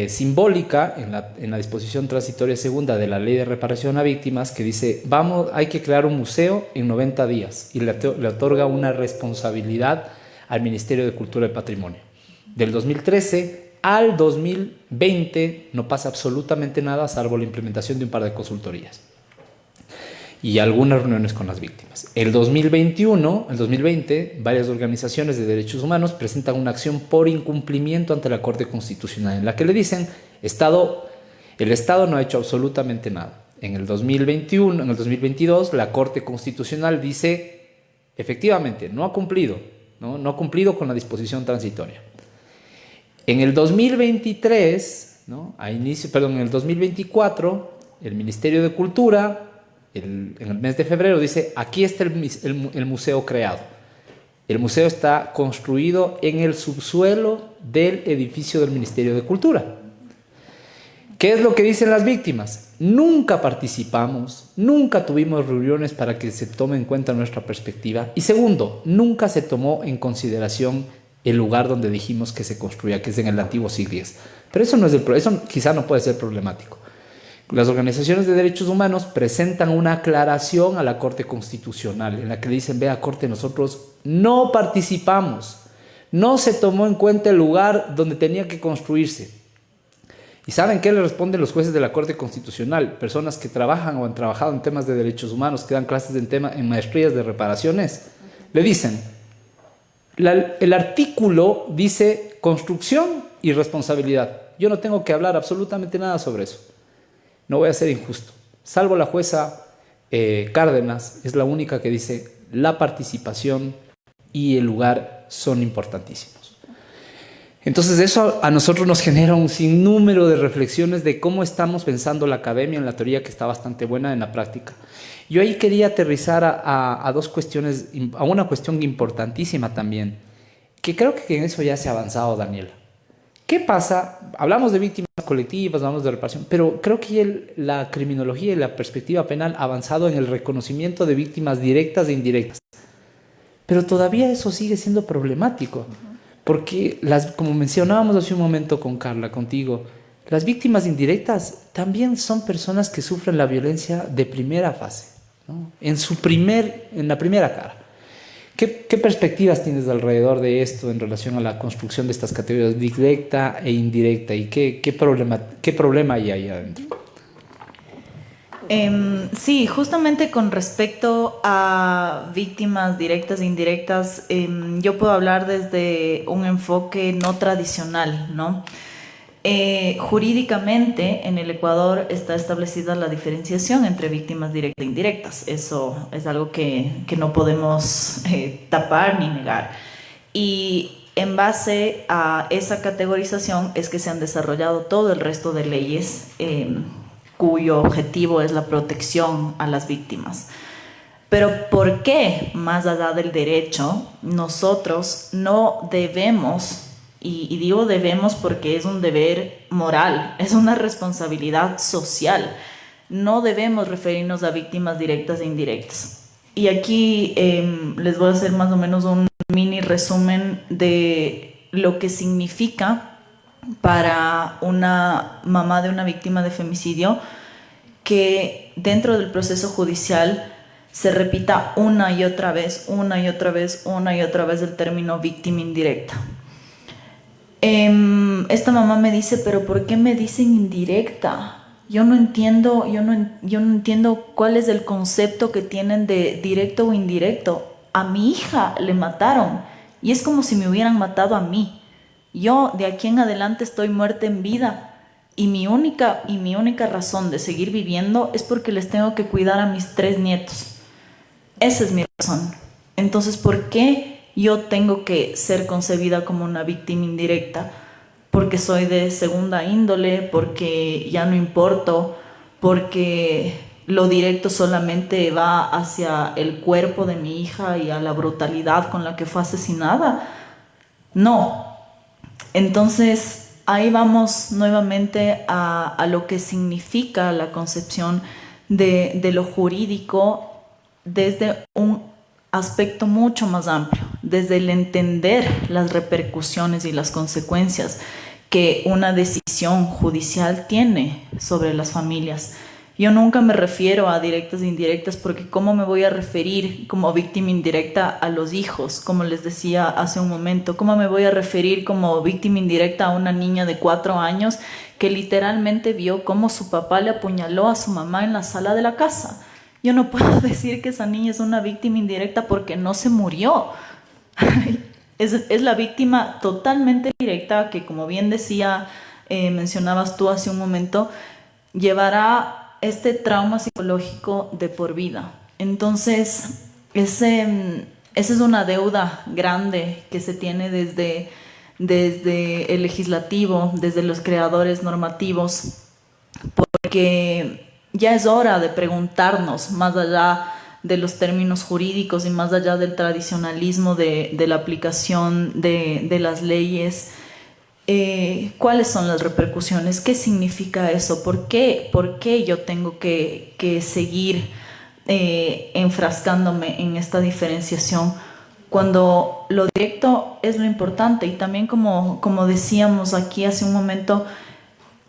G: simbólica en la disposición transitoria segunda de la Ley de Reparación a Víctimas, que dice, hay que crear un museo en 90 días y le otorga una responsabilidad al Ministerio de Cultura y Patrimonio. Del 2013 al 2020 no pasa absolutamente nada, salvo la implementación de un par de consultorías y algunas reuniones con las víctimas. El 2020, varias organizaciones de derechos humanos presentan una acción por incumplimiento ante la Corte Constitucional, en la que le dicen, el Estado no ha hecho absolutamente nada. En el 2022, la Corte Constitucional dice, efectivamente, no ha cumplido, no ha cumplido con la disposición transitoria. En el 2023, en el 2024, el Ministerio de Cultura, en el mes de febrero, dice, aquí está el museo creado. El museo está construido en el subsuelo del edificio del Ministerio de Cultura. ¿Qué es lo que dicen las víctimas? Nunca participamos, nunca tuvimos reuniones para que se tome en cuenta nuestra perspectiva. Y segundo, nunca se tomó en consideración el lugar donde dijimos que se construía, que es en el antiguo siglo X. Pero eso quizá no puede ser problemático. Las organizaciones de derechos humanos presentan una aclaración a la Corte Constitucional en la que le dicen, vea Corte, nosotros no participamos, no se tomó en cuenta el lugar donde tenía que construirse. ¿Y saben qué le responden los jueces de la Corte Constitucional? Personas que trabajan o han trabajado en temas de derechos humanos, que dan clases en maestrías de reparaciones, le dicen, el artículo dice construcción y responsabilidad. Yo no tengo que hablar absolutamente nada sobre eso. No voy a ser injusto. Salvo la jueza Cárdenas, es la única que dice la participación y el lugar son importantísimos. Entonces eso a nosotros nos genera un sinnúmero de reflexiones de cómo estamos pensando la academia en la teoría, que está bastante buena, en la práctica. Yo ahí quería aterrizar a dos cuestiones, a una cuestión importantísima también, que creo que en eso ya se ha avanzado, Daniela. ¿Qué pasa? Hablamos de víctimas colectivas, hablamos de reparación, pero creo que la criminología y la perspectiva penal ha avanzado en el reconocimiento de víctimas directas e indirectas. Pero todavía eso sigue siendo problemático, porque como mencionábamos hace un momento con Carla, contigo, las víctimas indirectas también son personas que sufren la violencia de primera fase, ¿no? En la primera cara. ¿Qué perspectivas tienes alrededor de esto en relación a la construcción de estas categorías directa e indirecta? ¿Y qué problema hay ahí adentro?
H: Sí, justamente con respecto a víctimas directas e indirectas, yo puedo hablar desde un enfoque no tradicional, ¿no? Jurídicamente en el Ecuador está establecida la diferenciación entre víctimas directas e indirectas. Eso es algo que no podemos tapar ni negar. Y en base a esa categorización es que se han desarrollado todo el resto de leyes cuyo objetivo es la protección a las víctimas. Pero ¿por qué, más allá del derecho, nosotros no debemos, y digo debemos porque es un deber moral, es una responsabilidad social, no debemos referirnos a víctimas directas e indirectas? Y aquí les voy a hacer más o menos un mini resumen de lo que significa para una mamá de una víctima de femicidio que dentro del proceso judicial se repita una y otra vez el término víctima indirecta. esta mamá me dice, pero ¿por qué me dicen indirecta? Yo no entiendo cuál es el concepto que tienen de directo o indirecto. A mi hija le mataron y es como si me hubieran matado a mí. Yo de aquí en adelante estoy muerta en vida y mi única razón de seguir viviendo es porque les tengo que cuidar a mis 3 nietos. Esa es mi razón. Entonces, ¿por qué yo tengo que ser concebida como una víctima indirecta? Porque soy de segunda índole, porque ya no importo, porque lo directo solamente va hacia el cuerpo de mi hija y a la brutalidad con la que fue asesinada. No. Entonces, ahí vamos nuevamente a lo que significa la concepción de lo jurídico desde un aspecto mucho más amplio, desde el entender las repercusiones y las consecuencias que una decisión judicial tiene sobre las familias. Yo nunca me refiero a directas e indirectas porque ¿cómo me voy a referir como víctima indirecta a los hijos? Como les decía hace un momento, ¿cómo me voy a referir como víctima indirecta a una niña de 4 años que literalmente vio cómo su papá le apuñaló a su mamá en la sala de la casa? Yo no puedo decir que esa niña es una víctima indirecta porque no se murió. Es la víctima totalmente directa que, como bien decía, mencionabas tú hace un momento, llevará este trauma psicológico de por vida. Entonces, esa es una deuda grande que se tiene desde el legislativo, desde los creadores normativos, porque ya es hora de preguntarnos, más allá de los términos jurídicos y más allá del tradicionalismo de la aplicación de las leyes, ¿cuáles son las repercusiones? ¿Qué significa eso? ¿Por qué yo tengo que seguir enfrascándome en esta diferenciación cuando lo directo es lo importante? Y también como decíamos aquí hace un momento,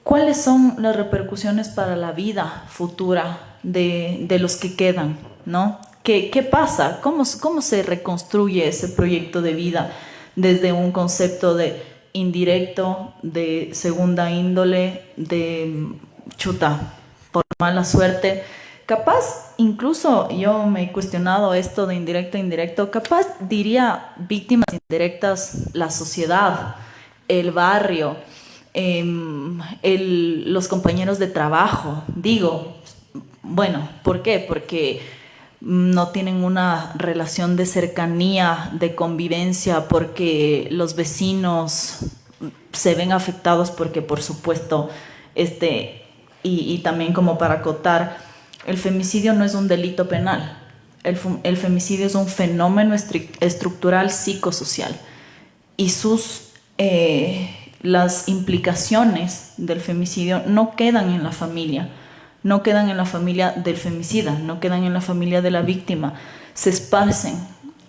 H: ¿cuáles son las repercusiones para la vida futura de los que quedan, ¿no? ¿Qué pasa? ¿Cómo se reconstruye ese proyecto de vida desde un concepto de indirecto, de segunda índole, de por mala suerte? Capaz, incluso yo me he cuestionado esto de indirecto a indirecto, capaz diría víctimas indirectas la sociedad, el barrio, los compañeros de trabajo. Digo, bueno, ¿por qué? Porque no tienen una relación de cercanía, de convivencia, porque los vecinos se ven afectados porque, por supuesto, y también como para acotar, el femicidio no es un delito penal. El femicidio es un fenómeno estructural psicosocial y las implicaciones del femicidio no quedan en la familia, no quedan en la familia del femicida, no quedan en la familia de la víctima, se esparcen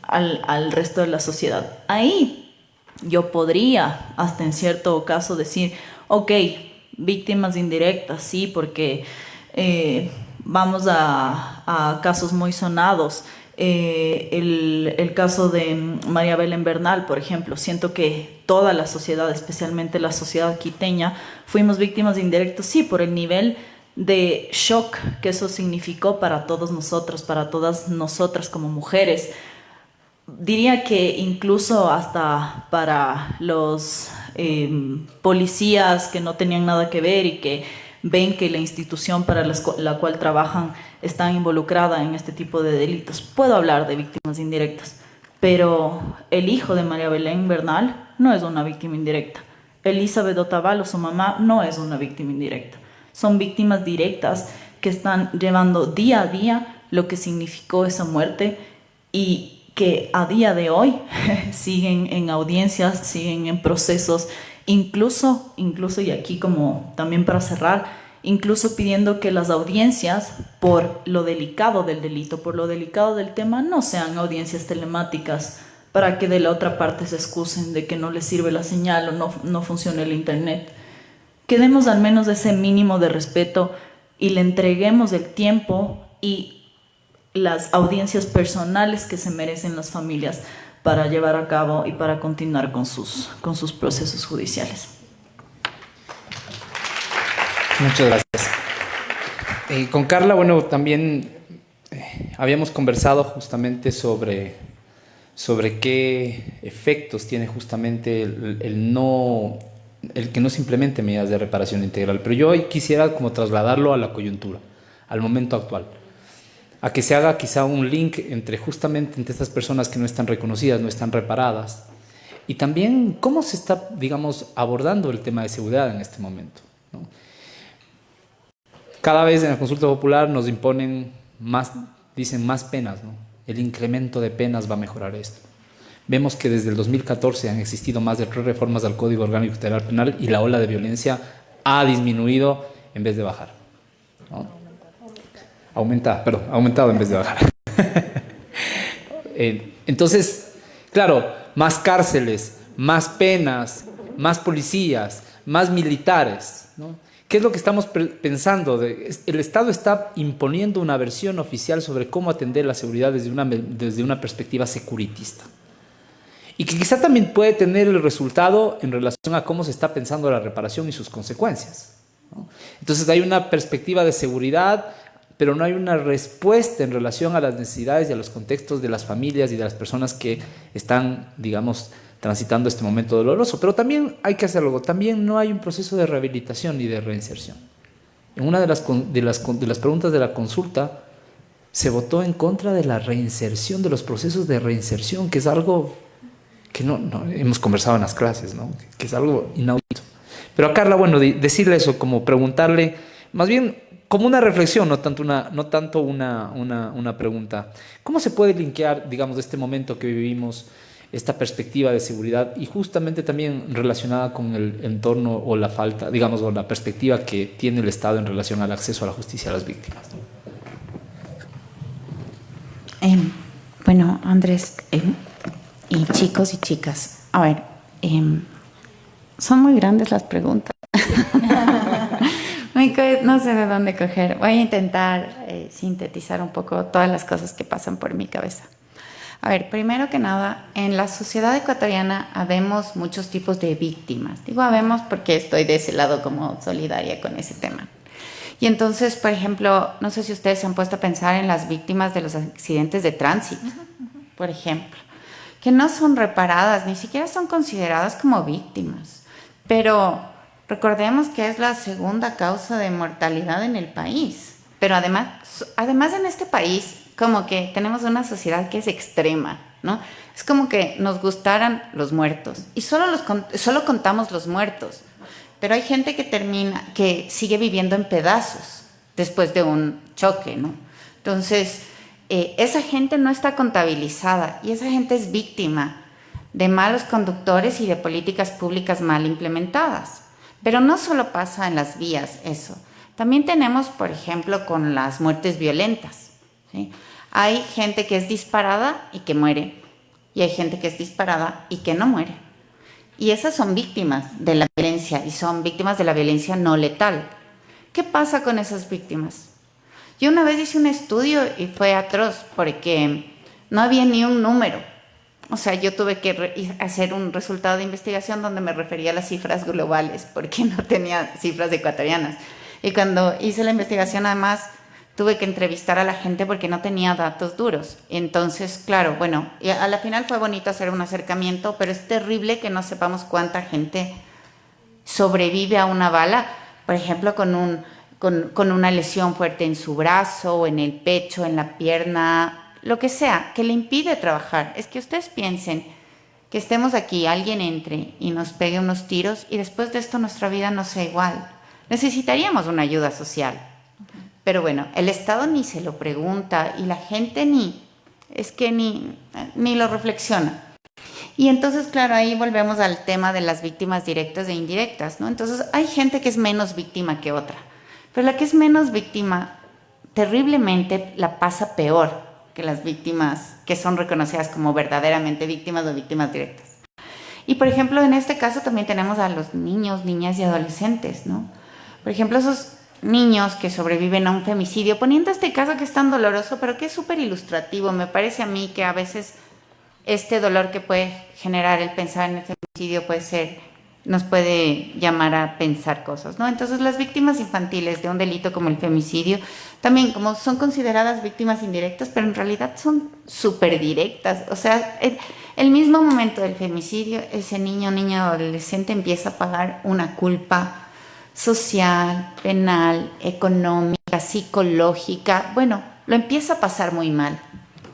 H: al resto de la sociedad. Ahí yo podría, hasta en cierto caso, decir, ok, víctimas indirectas, sí, porque vamos a casos muy sonados. El caso de María Belén Bernal, por ejemplo, siento que toda la sociedad, especialmente la sociedad quiteña, fuimos víctimas indirectas, sí, por el nivel de shock que eso significó para todos nosotros, para todas nosotras como mujeres. Diría que incluso hasta para los policías que no tenían nada que ver y que ven que la institución para la cual trabajan está involucrada en este tipo de delitos. Puedo hablar de víctimas indirectas, pero el hijo de María Belén Bernal no es una víctima indirecta. Elizabeth Otavalo, su mamá, no es una víctima indirecta. Son víctimas directas que están llevando día a día lo que significó esa muerte y que a día de hoy siguen en audiencias, siguen en procesos, incluso, y aquí como también para cerrar, incluso pidiendo que las audiencias, por lo delicado del delito, por lo delicado del tema, no sean audiencias telemáticas para que de la otra parte se excusen de que no les sirve la señal o no funcione el internet. Que demos al menos ese mínimo de respeto y le entreguemos el tiempo y las audiencias personales que se merecen las familias para llevar a cabo y para continuar con sus procesos judiciales.
G: Muchas gracias. Con Carla, bueno, también habíamos conversado justamente sobre qué efectos tiene justamente el que no se implementen medidas de reparación integral. Pero yo hoy quisiera como trasladarlo a la coyuntura, al momento actual, a que se haga quizá un link entre estas personas que no están reconocidas, no están reparadas, y también cómo se está, digamos, abordando el tema de seguridad en este momento, ¿no? Cada vez en la consulta popular nos imponen dicen más penas, ¿no? El incremento de penas va a mejorar esto. Vemos que desde el 2014 han existido más de 3 reformas al Código Orgánico Integral Penal y la ola de violencia ha disminuido en vez de bajar, ¿no? Aumentado en vez de bajar. Entonces, claro, más cárceles, más penas, más policías, más militares, ¿no? ¿Qué es lo que estamos pensando? El Estado está imponiendo una versión oficial sobre cómo atender la seguridad desde una perspectiva securitista. Y que quizá también puede tener el resultado en relación a cómo se está pensando la reparación y sus consecuencias, ¿no? Entonces hay una perspectiva de seguridad, pero no hay una respuesta en relación a las necesidades y a los contextos de las familias y de las personas que están, digamos, transitando este momento doloroso. Pero también hay que hacer algo, también no hay un proceso de rehabilitación ni de reinserción. En una de las preguntas de la consulta se votó en contra de la reinserción, de los procesos de reinserción, que es algo que no hemos conversado en las clases, ¿no? Que es algo inaudito. Pero a Carla, bueno, decirle eso, como preguntarle, más bien como una reflexión, no tanto una pregunta. ¿Cómo se puede linkear, digamos, de este momento que vivimos, esta perspectiva de seguridad y justamente también relacionada con el entorno o la falta, digamos, o la perspectiva que tiene el Estado en relación al acceso a la justicia a las víctimas, ¿no?
E: Bueno, Andrés, y chicos y chicas, a ver, son muy grandes las preguntas. No sé de dónde coger. Voy a intentar sintetizar un poco todas las cosas que pasan por mi cabeza. A ver, primero que nada, en la sociedad ecuatoriana habemos muchos tipos de víctimas. Digo habemos porque estoy de ese lado como solidaria con ese tema. Y entonces, por ejemplo, no sé si ustedes se han puesto a pensar en las víctimas de los accidentes de tránsito, por ejemplo, que no son reparadas, ni siquiera son consideradas como víctimas. Pero recordemos que es la segunda causa de mortalidad en el país. Pero además en este país, como que tenemos una sociedad que es extrema, ¿no? Es como que nos gustaran los muertos y solo contamos los muertos, pero hay gente que sigue viviendo en pedazos después de un choque, ¿no? Entonces, esa gente no está contabilizada y esa gente es víctima de malos conductores y de políticas públicas mal implementadas. Pero no solo pasa en las vías eso, también tenemos, por ejemplo, con las muertes violentas, ¿sí? Hay gente que es disparada y que muere, y hay gente que es disparada y que no muere. Y esas son víctimas de la violencia, y son víctimas de la violencia no letal. ¿Qué pasa con esas víctimas? Yo una vez hice un estudio y fue atroz, porque no había ni un número. O sea, yo tuve que hacer un resultado de investigación donde me refería a las cifras globales, porque no tenía cifras ecuatorianas. Y cuando hice la investigación, además, tuve que entrevistar a la gente porque no tenía datos duros. Entonces, claro, bueno, y a la final fue bonito hacer un acercamiento, pero es terrible que no sepamos cuánta gente sobrevive a una bala, por ejemplo, con una lesión fuerte en su brazo, o en el pecho, en la pierna, lo que sea, que le impide trabajar. Es que ustedes piensen que estemos aquí, alguien entre y nos pegue unos tiros y después de esto nuestra vida no sea igual. Necesitaríamos una ayuda social. Pero bueno, el Estado ni se lo pregunta y la gente ni lo reflexiona. Y entonces, claro, ahí volvemos al tema de las víctimas directas e indirectas, ¿no? Entonces, hay gente que es menos víctima que otra, pero la que es menos víctima terriblemente la pasa peor que las víctimas que son reconocidas como verdaderamente víctimas o víctimas directas. Y, por ejemplo, en este caso también tenemos a los niños, niñas y adolescentes, ¿no? Por ejemplo, esos niños que sobreviven a un femicidio, poniendo este caso que es tan doloroso, pero que es súper ilustrativo. Me parece a mí que a veces este dolor que puede generar el pensar en el femicidio nos puede llamar a pensar cosas, ¿no? Entonces las víctimas infantiles de un delito como el femicidio, también como son consideradas víctimas indirectas, pero en realidad son súper directas. O sea, el mismo momento del femicidio, ese niño adolescente empieza a pagar una culpa social, penal, económica, psicológica. Bueno, lo empieza a pasar muy mal.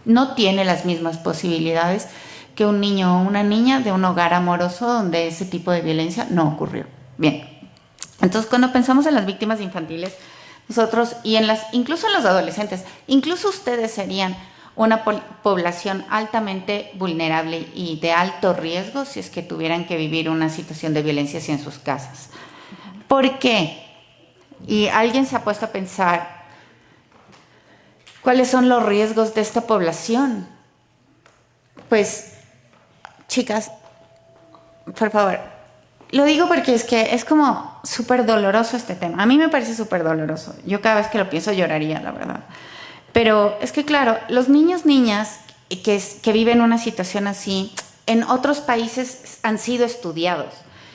E: No tiene las mismas posibilidades que un niño o una niña de un hogar amoroso donde ese tipo de violencia no ocurrió. Bien, entonces cuando pensamos en las víctimas infantiles, nosotros incluso en los adolescentes, incluso ustedes serían una población altamente vulnerable y de alto riesgo si es que tuvieran que vivir una situación de violencia en sus casas. ¿Por qué? Y alguien se ha puesto a pensar cuáles son los riesgos de esta población. Pues, chicas, por favor, lo digo porque es que es como súper doloroso este tema. A mí me parece súper doloroso. Yo cada vez que lo pienso lloraría, la verdad. Pero es que, claro, los niños, niñas que viven una situación así, en otros países han sido estudiados.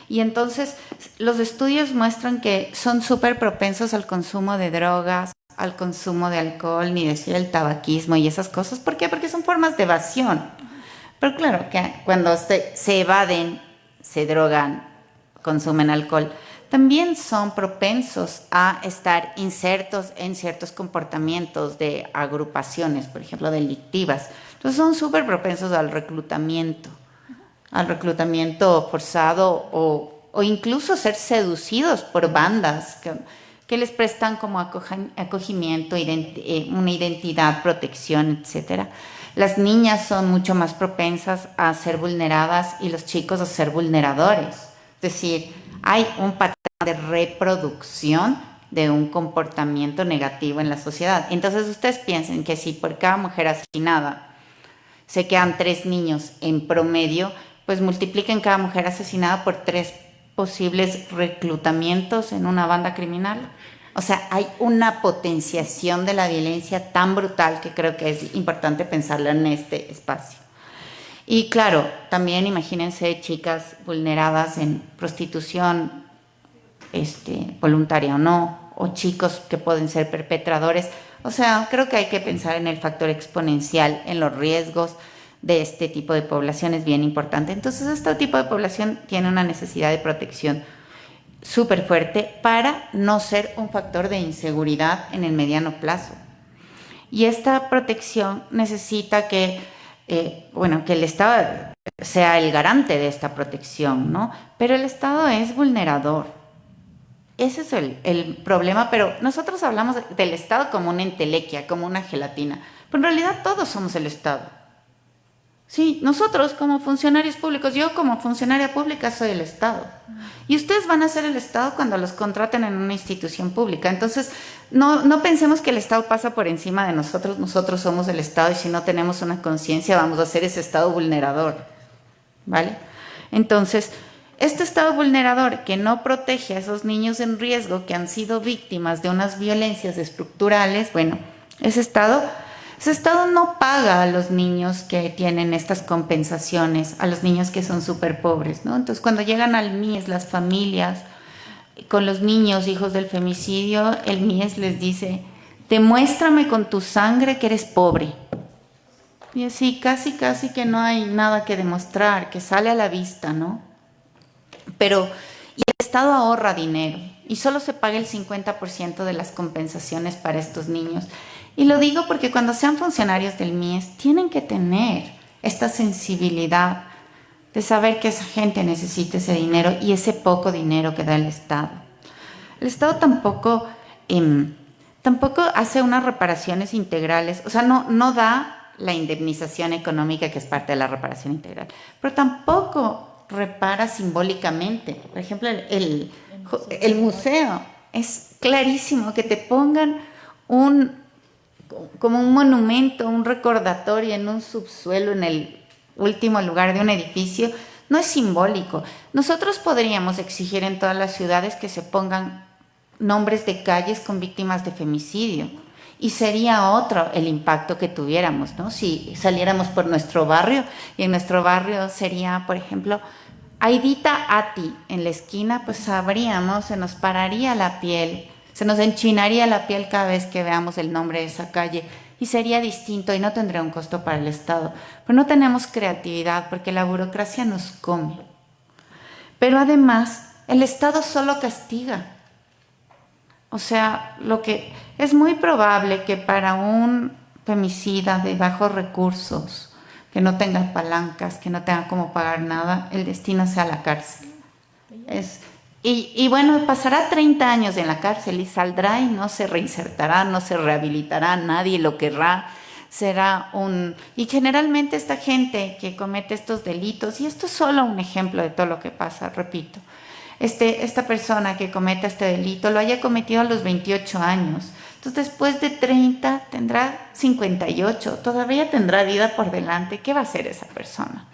E: Y entonces los estudios muestran que son súper propensos al consumo de drogas, al consumo de alcohol, ni decir el tabaquismo y esas cosas. ¿Por qué? Porque son formas de evasión. Pero claro, que cuando se evaden, se drogan, consumen alcohol, también son propensos a estar insertos en ciertos comportamientos de agrupaciones, por ejemplo, delictivas. Entonces son súper propensos al reclutamiento forzado o incluso ser seducidos por bandas que les prestan como acogimiento, una identidad, protección, etcétera. Las niñas son mucho más propensas a ser vulneradas y los chicos a ser vulneradores. Es decir, hay un patrón de reproducción de un comportamiento negativo en la sociedad. Entonces ustedes piensen que si por cada mujer asesinada se quedan 3 niños en promedio, pues multipliquen cada mujer asesinada por 3 posibles reclutamientos en una banda criminal. O sea, hay una potenciación de la violencia tan brutal que creo que es importante pensarla en este espacio. Y claro, también imagínense chicas vulneradas en prostitución, voluntaria o no, o chicos que pueden ser perpetradores. O sea, creo que hay que pensar en el factor exponencial, en los riesgos de este tipo de población, es bien importante. Entonces, este tipo de población tiene una necesidad de protección súper fuerte para no ser un factor de inseguridad en el mediano plazo. Y esta protección necesita que el Estado sea el garante de esta protección, ¿no? Pero el Estado es vulnerador. Ese es el problema, pero nosotros hablamos del Estado como una entelequia, como una gelatina, pero en realidad todos somos el Estado. Sí, nosotros como funcionarios públicos, yo como funcionaria pública soy el Estado. Y ustedes van a ser el Estado cuando los contraten en una institución pública. Entonces, no pensemos que el Estado pasa por encima de nosotros. Nosotros somos el Estado y si no tenemos una conciencia vamos a ser ese Estado vulnerador. ¿Vale? Entonces, este Estado vulnerador que no protege a esos niños en riesgo que han sido víctimas de unas violencias estructurales, bueno, ese Estado no paga a los niños que tienen estas compensaciones, a los niños que son súper pobres, ¿no? Entonces, cuando llegan al MIES, las familias con los niños hijos del femicidio, el MIES les dice, demuéstrame con tu sangre que eres pobre. Y así, casi que no hay nada que demostrar, que sale a la vista, ¿no? Pero, y el Estado ahorra dinero, y solo se paga el 50% de las compensaciones para estos niños. Y lo digo porque cuando sean funcionarios del MIES tienen que tener esta sensibilidad de saber que esa gente necesita ese dinero y ese poco dinero que da el Estado. El Estado tampoco hace unas reparaciones integrales, o sea, no da la indemnización económica que es parte de la reparación integral, pero tampoco repara simbólicamente. Por ejemplo, el museo, es clarísimo que te pongan como un monumento, un recordatorio en un subsuelo, en el último lugar de un edificio, no es simbólico. Nosotros podríamos exigir en todas las ciudades que se pongan nombres de calles con víctimas de femicidio y sería otro el impacto que tuviéramos, ¿no? Si saliéramos por nuestro barrio, y en nuestro barrio sería, por ejemplo, Aidita Ati en la esquina, pues sabríamos, se nos pararía la piel, se nos enchinaría la piel cada vez que veamos el nombre de esa calle, y sería distinto y no tendría un costo para el Estado. Pero no tenemos creatividad porque la burocracia nos come. Pero además, el Estado solo castiga. O sea, lo que es muy probable que para un femicida de bajos recursos, que no tenga palancas, que no tenga cómo pagar nada, el destino sea la cárcel. Y bueno, pasará 30 años en la cárcel y saldrá y no se reinsertará, no se rehabilitará, nadie lo querrá. Y generalmente esta gente que comete estos delitos, y esto es solo un ejemplo de todo lo que pasa, repito, esta persona que cometa este delito lo haya cometido a los 28 años. Entonces, después de 30 tendrá 58, todavía tendrá vida por delante. ¿Qué va a hacer esa persona?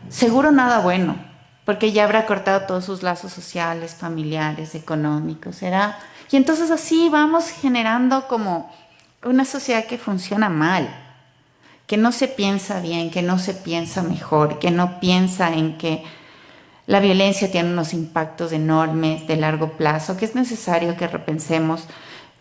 E: Seguro nada bueno, porque ya habrá cortado todos sus lazos sociales, familiares, económicos. Y entonces así vamos generando como una sociedad que funciona mal, que no se piensa bien, que no se piensa mejor, que no piensa en que la violencia tiene unos impactos enormes de largo plazo, que es necesario que repensemos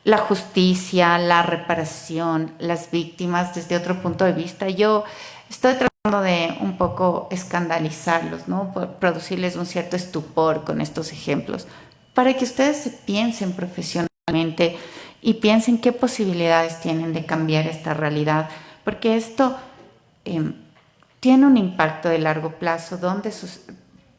E: la justicia, la reparación, las víctimas desde otro punto de vista. Yo estoy tratando de un poco escandalizarlos, ¿no? Producirles un cierto estupor con estos ejemplos, para que ustedes se piensen profesionalmente y piensen qué posibilidades tienen de cambiar esta realidad, porque esto tiene un impacto de largo plazo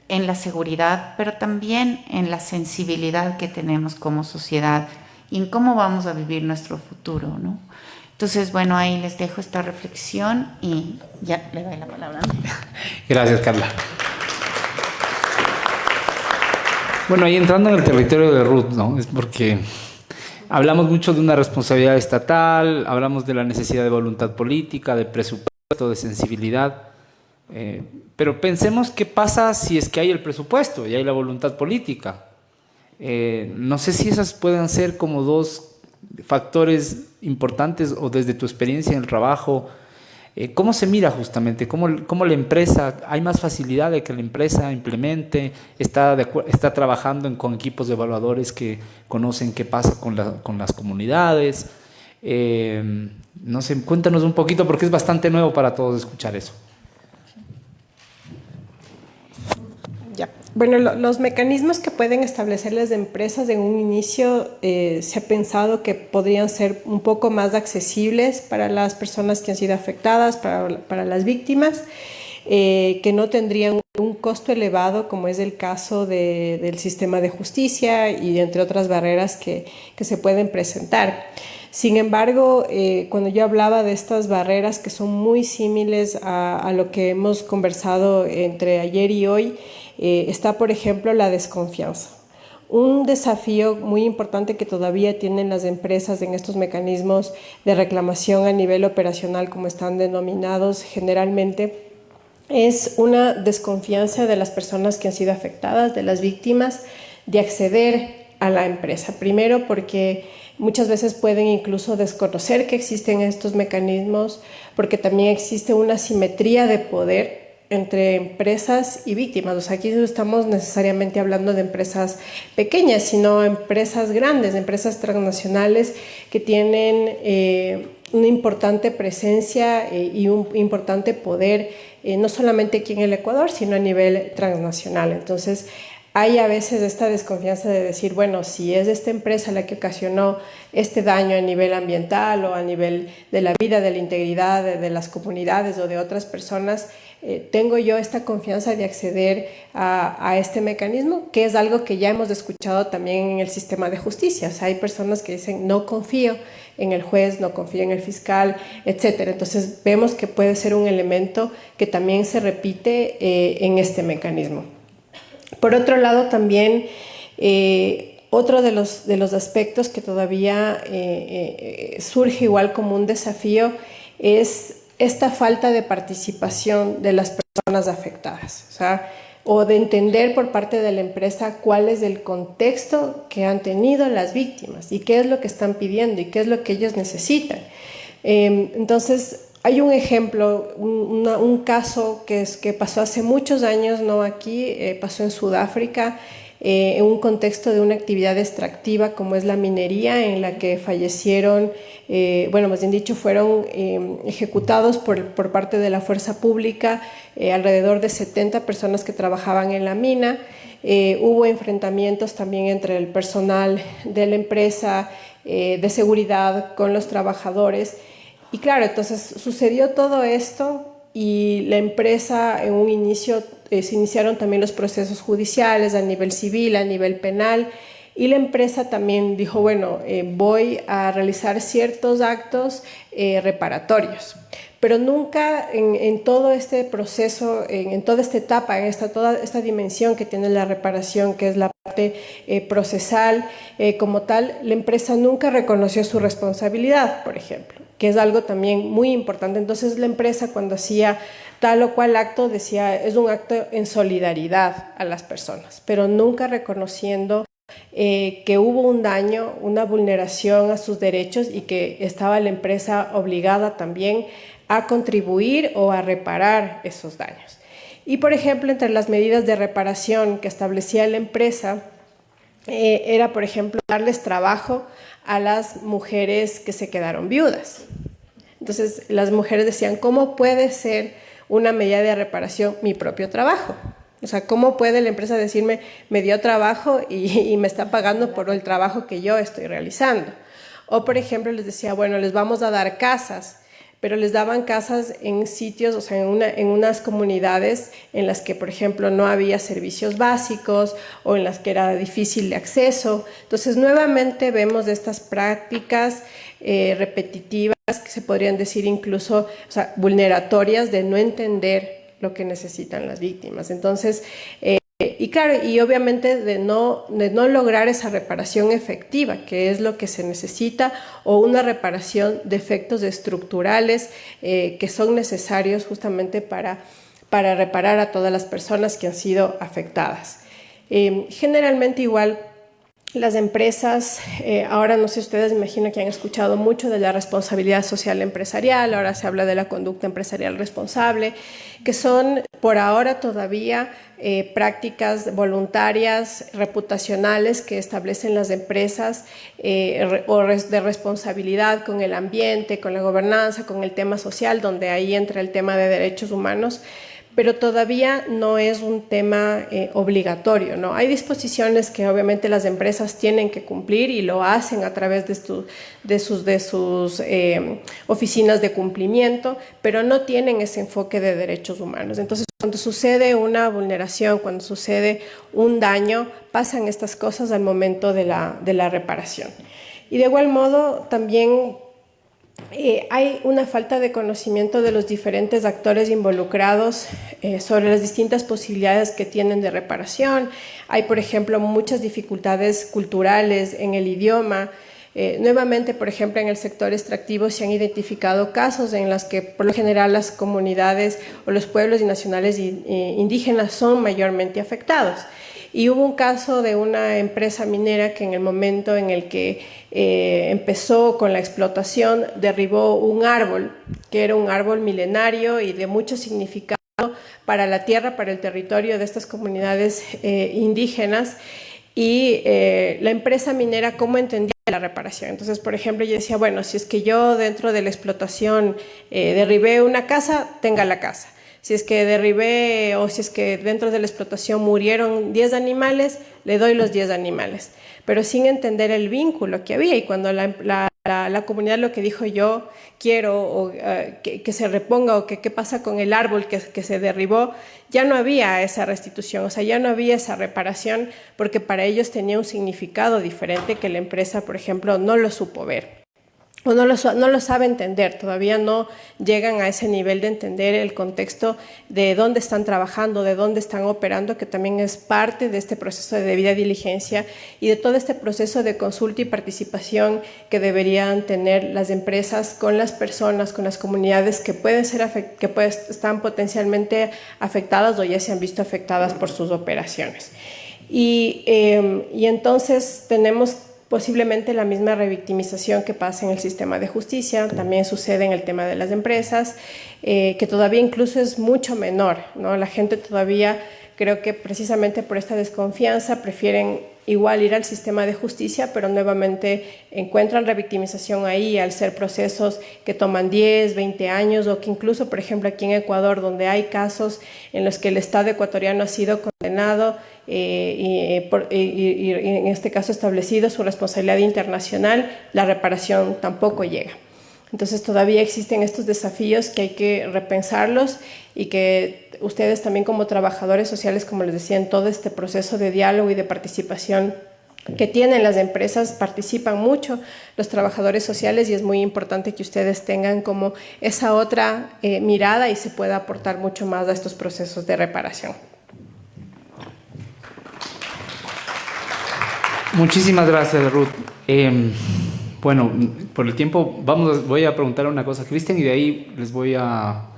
E: en la seguridad, pero también en la sensibilidad que tenemos como sociedad y en cómo vamos a vivir nuestro futuro, ¿no? Entonces, bueno, ahí les dejo esta reflexión y ya le doy la palabra.
G: Gracias, Carla. Bueno, ahí entrando en el territorio de Ruth, ¿no? Es porque hablamos mucho de una responsabilidad estatal, hablamos de la necesidad de voluntad política, de presupuesto, de sensibilidad. Pero pensemos qué pasa si es que hay el presupuesto y hay la voluntad política. No sé si esas pueden ser como dos factores importantes, o desde tu experiencia en el trabajo, ¿cómo se mira justamente? ¿Cómo la empresa, hay más facilidad de que la empresa implemente, está trabajando con equipos de evaluadores que conocen qué pasa con las comunidades? No sé, cuéntanos un poquito porque es bastante nuevo para todos escuchar eso.
D: Ya. Bueno, los mecanismos que pueden establecer las empresas en un inicio se ha pensado que podrían ser un poco más accesibles para las personas que han sido afectadas, para las víctimas, que no tendrían un costo elevado, como es el caso del sistema de justicia y entre otras barreras que se pueden presentar. Sin embargo, cuando yo hablaba de estas barreras que son muy similares a lo que hemos conversado entre ayer y hoy, está, por ejemplo, la desconfianza. Un desafío muy importante que todavía tienen las empresas en estos mecanismos de reclamación a nivel operacional, como están denominados generalmente, es una desconfianza de las personas que han sido afectadas, de las víctimas, de acceder a la empresa. Primero, porque muchas veces pueden incluso desconocer que existen estos mecanismos, porque también existe una asimetría de poder entre empresas y víctimas. O sea, aquí no estamos necesariamente hablando de empresas pequeñas, sino empresas grandes, empresas transnacionales que tienen una importante presencia y un importante poder, no solamente aquí en el Ecuador, sino a nivel transnacional. Entonces, hay a veces esta desconfianza de decir, bueno, si es esta empresa la que ocasionó este daño a nivel ambiental o a nivel de la vida, de la integridad de las comunidades o de otras personas, tengo yo esta confianza de acceder a este mecanismo, que es algo que ya hemos escuchado también en el sistema de justicia. O sea, hay personas que dicen, no confío en el juez, no confío en el fiscal, etcétera. Entonces vemos que puede ser un elemento que también se repite en este mecanismo. Por otro lado, también otro de los aspectos que todavía surge igual como un desafío es esta falta de participación de las personas afectadas. O sea, o de entender por parte de la empresa cuál es el contexto que han tenido las víctimas y qué es lo que están pidiendo y qué es lo que ellos necesitan. Entonces, hay un ejemplo, un caso que pasó hace muchos años, no aquí, pasó en Sudáfrica, en un contexto de una actividad extractiva como es la minería, en la que fallecieron, más bien dicho, fueron ejecutados por parte de la fuerza pública alrededor de 70 personas que trabajaban en la mina. Hubo enfrentamientos también entre el personal de la empresa de seguridad con los trabajadores. Y claro, entonces sucedió todo esto y la empresa en un inicio se iniciaron también los procesos judiciales a nivel civil, a nivel penal, y la empresa también dijo, bueno, voy a realizar ciertos actos reparatorios. Pero nunca en todo este proceso, en toda esta etapa, toda esta dimensión que tiene la reparación, que es la parte procesal, como tal, la empresa nunca reconoció su responsabilidad, por ejemplo, que es algo también muy importante. Entonces la empresa, cuando hacía tal o cual acto, decía, es un acto en solidaridad a las personas, pero nunca reconociendo que hubo un daño, una vulneración a sus derechos y que estaba la empresa obligada también a contribuir o a reparar esos daños. Y, por ejemplo, entre las medidas de reparación que establecía la empresa, era, por ejemplo, darles trabajo a las mujeres que se quedaron viudas. Entonces, las mujeres decían, ¿cómo puede ser una medida de reparación mi propio trabajo? O sea, ¿cómo puede la empresa decirme, me dio trabajo y me está pagando por el trabajo que yo estoy realizando? O, por ejemplo, les decía, bueno, les vamos a dar casas, pero les daban casas en sitios, o sea, en unas comunidades en las que, por ejemplo, no había servicios básicos o en las que era difícil de acceso. Entonces, nuevamente vemos estas prácticas repetitivas, que se podrían decir incluso, o sea, vulneratorias de no entender lo que necesitan las víctimas. Entonces, y claro, y obviamente de no lograr esa reparación efectiva, que es lo que se necesita, o una reparación de efectos estructurales que son necesarios justamente para reparar a todas las personas que han sido afectadas. Generalmente igual las empresas, ahora no sé si ustedes, me imagino que han escuchado mucho de la responsabilidad social empresarial, ahora se habla de la conducta empresarial responsable, que son por ahora todavía prácticas voluntarias, reputacionales que establecen las empresas o de responsabilidad con el ambiente, con la gobernanza, con el tema social, donde ahí entra el tema de derechos humanos, pero todavía no es un tema obligatorio, ¿no? Hay disposiciones que obviamente las empresas tienen que cumplir y lo hacen a través de sus oficinas de cumplimiento, pero no tienen ese enfoque de derechos humanos. Entonces, cuando sucede una vulneración, cuando sucede un daño, pasan estas cosas al momento de la reparación. Y de igual modo, también hay una falta de conocimiento de los diferentes actores involucrados sobre las distintas posibilidades que tienen de reparación. Hay, por ejemplo, muchas dificultades culturales en el idioma. Nuevamente, por ejemplo, en el sector extractivo se han identificado casos en los que, por lo general, las comunidades o los pueblos y nacionales indígenas son mayormente afectados. Y hubo un caso de una empresa minera que en el momento en el que empezó con la explotación derribó un árbol, que era un árbol milenario y de mucho significado para la tierra, para el territorio de estas comunidades indígenas. Y la empresa minera, ¿cómo entendía la reparación? Entonces, por ejemplo, yo decía, bueno, si es que yo dentro de la explotación derribé una casa, tenga la casa. Si es que derribé o si es que dentro de la explotación murieron 10 animales, le doy los 10 animales, pero sin entender el vínculo que había. Y cuando la comunidad lo que dijo, yo quiero que se reponga o qué pasa con el árbol que se derribó, ya no había esa restitución, o sea, ya no había esa reparación, porque para ellos tenía un significado diferente que la empresa, por ejemplo, no lo supo ver. o no lo sabe entender, todavía no llegan a ese nivel de entender el contexto de dónde están trabajando, de dónde están operando, que también es parte de este proceso de debida diligencia y de todo este proceso de consulta y participación que deberían tener las empresas con las personas, con las comunidades que están potencialmente afectadas o ya se han visto afectadas por sus operaciones. Y entonces tenemos posiblemente la misma revictimización que pasa en el sistema de justicia, también sucede en el tema de las empresas, que todavía incluso es mucho menor, ¿no? La gente todavía, creo que precisamente por esta desconfianza, prefieren igual ir al sistema de justicia, pero nuevamente encuentran revictimización ahí al ser procesos que toman 10, 20 años, o que incluso, por ejemplo, aquí en Ecuador, donde hay casos en los que el Estado ecuatoriano ha sido condenado y en este caso establecido su responsabilidad internacional, la reparación tampoco llega. Entonces todavía existen estos desafíos que hay que repensarlos y que ustedes también como trabajadores sociales, como les decía, en todo este proceso de diálogo y de participación que tienen las empresas, participan mucho los trabajadores sociales y es muy importante que ustedes tengan como esa otra mirada y se pueda aportar mucho más a estos procesos de reparación.
G: Muchísimas gracias, Ruth. Bueno, por el tiempo voy a preguntar una cosa a Cristian y de ahí les voy a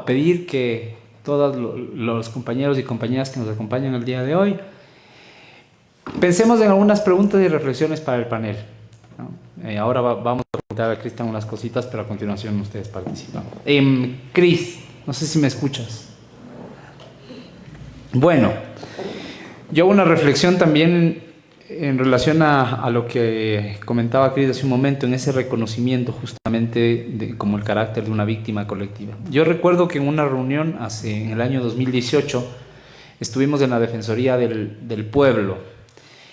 G: pedir que todos los compañeros y compañeras que nos acompañan el día de hoy pensemos en algunas preguntas y reflexiones para el panel, ¿no? Ahora vamos a preguntar a Cristian unas cositas, pero a continuación ustedes participan. Cris, no sé si me escuchas. Bueno, yo hago una reflexión también en relación a lo que comentaba Cris hace un momento, en ese reconocimiento justamente como el carácter de una víctima colectiva. Yo recuerdo que en una reunión en el año 2018 estuvimos en la Defensoría del Pueblo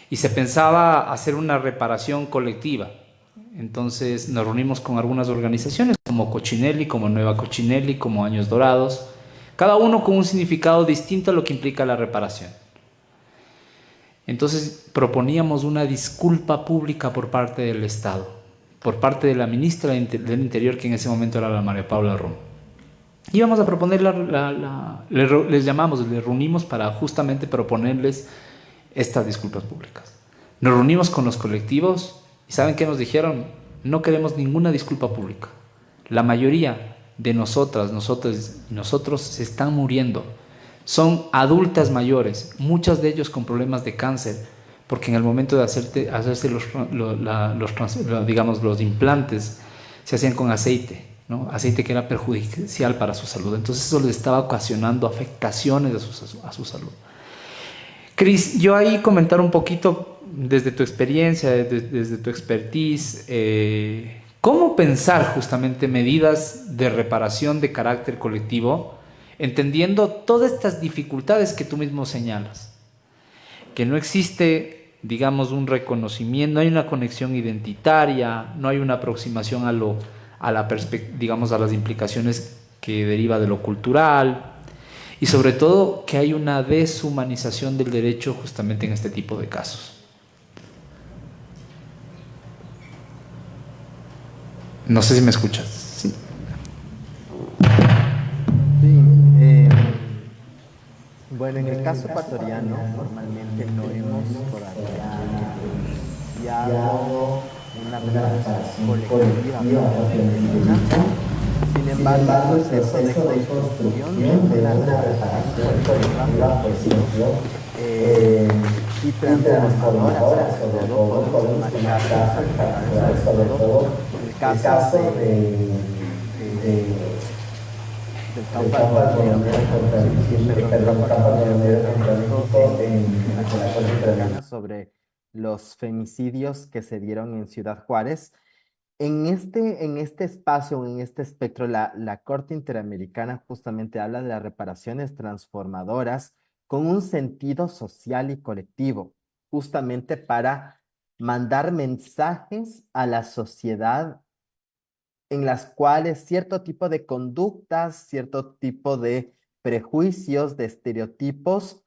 G: y se pensaba hacer una reparación colectiva. Entonces nos reunimos con algunas organizaciones como Cochinelli, como Nueva Cochinelli, como Años Dorados, cada uno con un significado distinto a lo que implica la reparación. Entonces proponíamos una disculpa pública por parte del Estado, por parte de la ministra del Interior, que en ese momento era la María Paula Rom. Íbamos a proponer, les reunimos para justamente proponerles estas disculpas públicas. Nos reunimos con los colectivos y ¿saben qué nos dijeron? No queremos ninguna disculpa pública. La mayoría de nosotros se están muriendo. Son adultas mayores, muchas de ellos con problemas de cáncer, porque en el momento de hacerse los implantes se hacían con aceite, ¿no? Aceite que era perjudicial para su salud. Entonces eso les estaba ocasionando afectaciones a su salud. Cris, yo ahí comentar un poquito desde tu experiencia, desde tu expertise, cómo pensar justamente medidas de reparación de carácter colectivo, entendiendo todas estas dificultades que tú mismo señalas, que no existe, digamos, un reconocimiento, no hay una conexión identitaria, no hay una aproximación a las implicaciones que deriva de lo cultural, y sobre todo que hay una deshumanización del derecho justamente en este tipo de casos. No sé si me escuchas. Sí.
F: Bueno, en el caso ecuatoriano, formalmente no hemos todavía iniciado una reparación colectiva. Sin embargo, el proceso de construcción de una reparación colectiva y transformadora, sobre todo, podemos marcar sobre todo el caso del campo sobre los femicidios que se dieron en Ciudad Juárez. En este espacio, en este espectro, la Corte Interamericana justamente habla de las reparaciones transformadoras con un sentido social y colectivo, justamente para mandar mensajes a la sociedad en las cuales cierto tipo de conductas, cierto tipo de prejuicios, de estereotipos,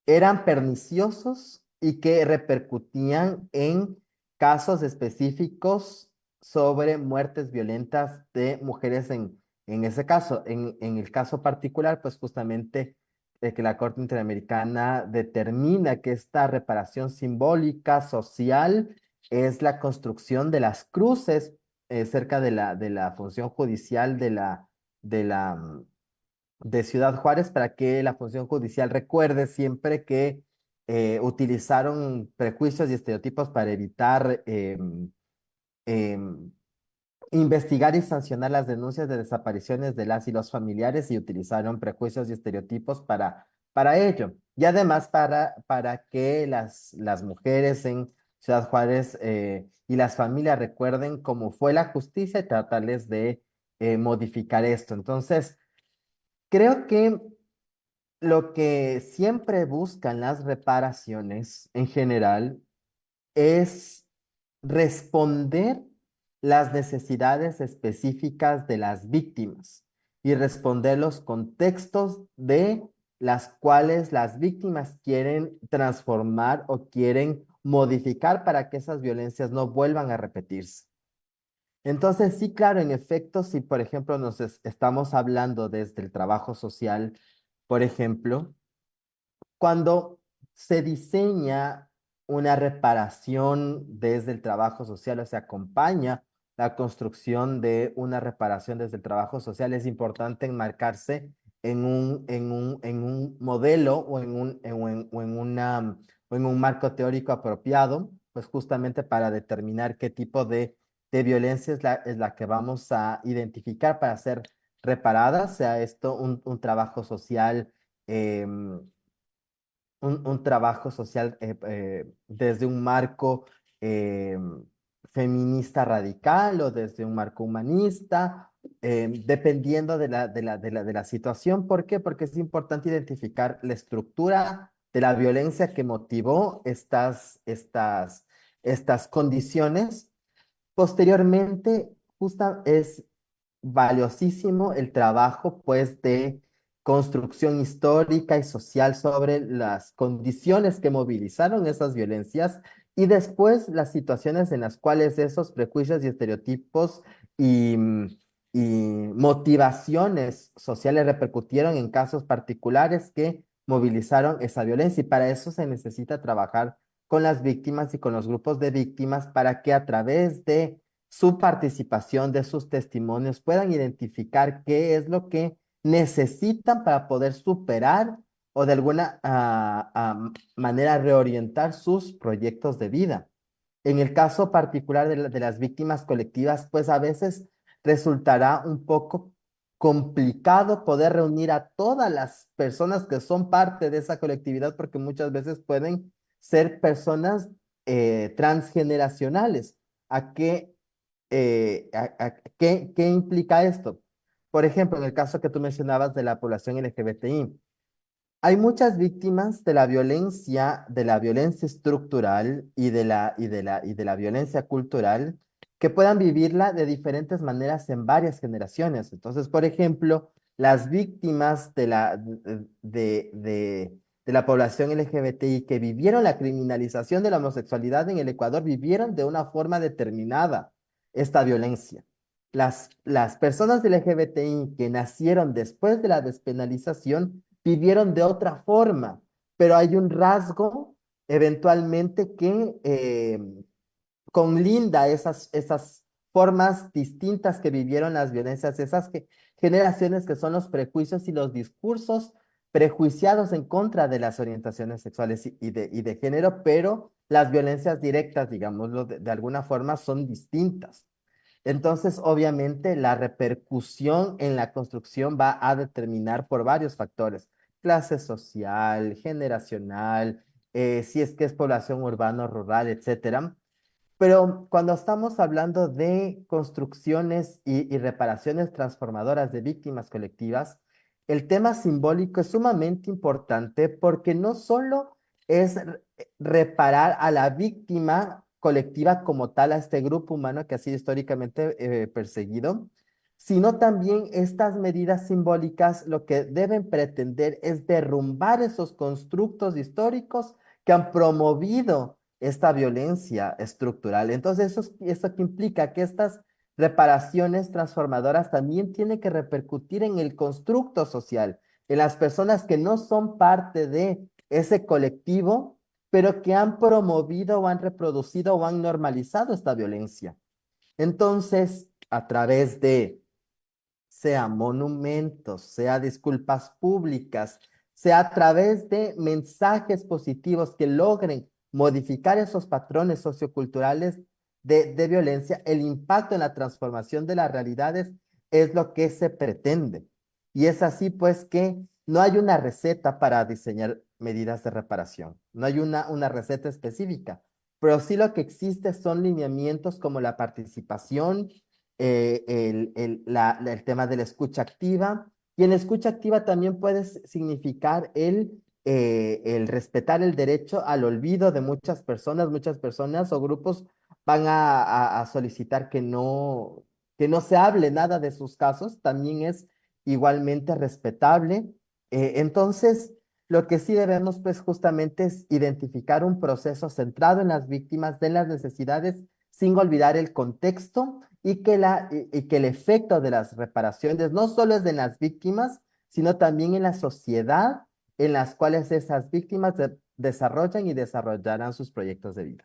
F: eran perniciosos y que repercutían en casos específicos sobre muertes violentas de mujeres en ese caso. En el caso particular, pues justamente que la Corte Interamericana determina que esta reparación simbólica, social, es la construcción de las cruces cerca de la función judicial de la, de Ciudad Juárez para que la función judicial recuerde siempre que utilizaron prejuicios y estereotipos para evitar em, investigar y sancionar las denuncias de desapariciones de las y los familiares y utilizaron prejuicios y estereotipos para ello. Y además para que las mujeres en Ciudad Juárez y las familias recuerden cómo fue la justicia y tratarles de modificar esto. Entonces, creo que lo que siempre buscan las reparaciones en general es responder las necesidades específicas de las víctimas y responder los contextos de las cuales las víctimas quieren transformar o quieren modificar para que esas violencias no vuelvan a repetirse. Entonces, sí, claro, en efecto, si por ejemplo estamos hablando desde el trabajo social, por ejemplo, cuando se diseña una reparación desde el trabajo social o se acompaña la construcción de una reparación desde el trabajo social, es importante enmarcarse en un modelo o o en un marco teórico apropiado, pues justamente para determinar qué tipo de violencia es la que vamos a identificar para ser reparada, sea esto un trabajo social un trabajo social desde un marco eh, feminista radical o desde un marco humanista, dependiendo de la situación. ¿Por qué? Porque es importante identificar la estructura de la violencia que motivó estas condiciones. Posteriormente, justa, es valiosísimo el trabajo, pues, de construcción histórica y social sobre las condiciones que movilizaron esas violencias y después las situaciones en las cuales esos prejuicios y estereotipos y, y motivaciones sociales repercutieron en casos particulares que movilizaron esa violencia. Y para eso se necesita trabajar con las víctimas y con los grupos de víctimas para que a través de su participación, de sus testimonios, puedan identificar qué es lo que necesitan para poder superar o de alguna manera reorientar sus proyectos de vida. En el caso particular de las víctimas colectivas, pues a veces resultará un poco complicado poder reunir a todas las personas que son parte de esa colectividad porque muchas veces pueden ser personas transgeneracionales. ¿A qué, qué implica esto? Por ejemplo, en el caso que tú mencionabas de la población LGBTI, hay muchas víctimas de la violencia estructural y de la violencia cultural que puedan vivirla de diferentes maneras en varias generaciones. Entonces, por ejemplo, las víctimas de la población LGBTI que vivieron la criminalización de la homosexualidad en el Ecuador vivieron de una forma determinada esta violencia. Las personas LGBTI que nacieron después de la despenalización vivieron de otra forma, pero hay un rasgo eventualmente que conlinda esas formas distintas que vivieron las violencias, esas generaciones que son los prejuicios y los discursos prejuiciados en contra de las orientaciones sexuales y de género, pero las violencias directas, digámoslo de alguna forma, son distintas. Entonces, obviamente, la repercusión en la construcción va a determinar por varios factores, clase social, generacional, si es que es población urbana o rural, etcétera. Pero cuando estamos hablando de construcciones y reparaciones transformadoras de víctimas colectivas, el tema simbólico es sumamente importante porque no solo es reparar a la víctima colectiva como tal, a este grupo humano que ha sido históricamente perseguido, sino también estas medidas simbólicas lo que deben pretender es derrumbar esos constructos históricos que han promovido esta violencia estructural. Entonces, eso que implica que estas reparaciones transformadoras también tienen que repercutir en el constructo social, en las personas que no son parte de ese colectivo, pero que han promovido o han reproducido o han normalizado esta violencia. Entonces, a través de, sea monumentos, sea disculpas públicas, sea a través de mensajes positivos que logren modificar esos patrones socioculturales de violencia, el impacto en la transformación de las realidades es lo que se pretende. Y es así pues que no hay una receta para diseñar medidas de reparación, no hay una receta específica, pero sí lo que existe son lineamientos como la participación, el tema de la escucha activa, y en la escucha activa también puede significar el respetar el derecho al olvido de muchas personas o grupos van a solicitar que no se hable nada de sus casos, también es igualmente respetable. Entonces, lo que sí debemos pues justamente es identificar un proceso centrado en las víctimas, de las necesidades, sin olvidar el contexto y que el efecto de las reparaciones no solo es de las víctimas, sino también en la sociedad en las cuales esas víctimas desarrollan y desarrollarán sus proyectos de vida.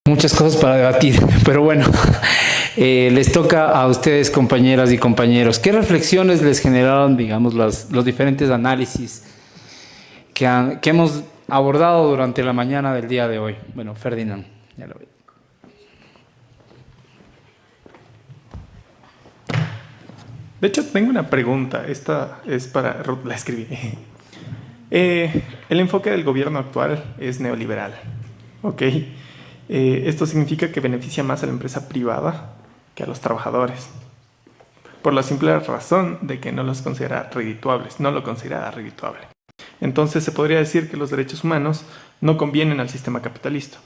G: Muchas cosas para debatir, pero bueno, les toca a ustedes, compañeras y compañeros. ¿Qué reflexiones les generaron, digamos, los diferentes análisis que hemos abordado durante la mañana del día de hoy? Bueno, Ferdinand, ya lo veo.
I: De hecho, tengo una pregunta. Esta es para Ruth, la escribí. El enfoque del gobierno actual es neoliberal, ¿ok? Esto significa que beneficia más a la empresa privada que a los trabajadores, por la simple razón de que no los considera redituables, no lo considera redituable. Entonces se podría decir que los derechos humanos no convienen al sistema capitalista.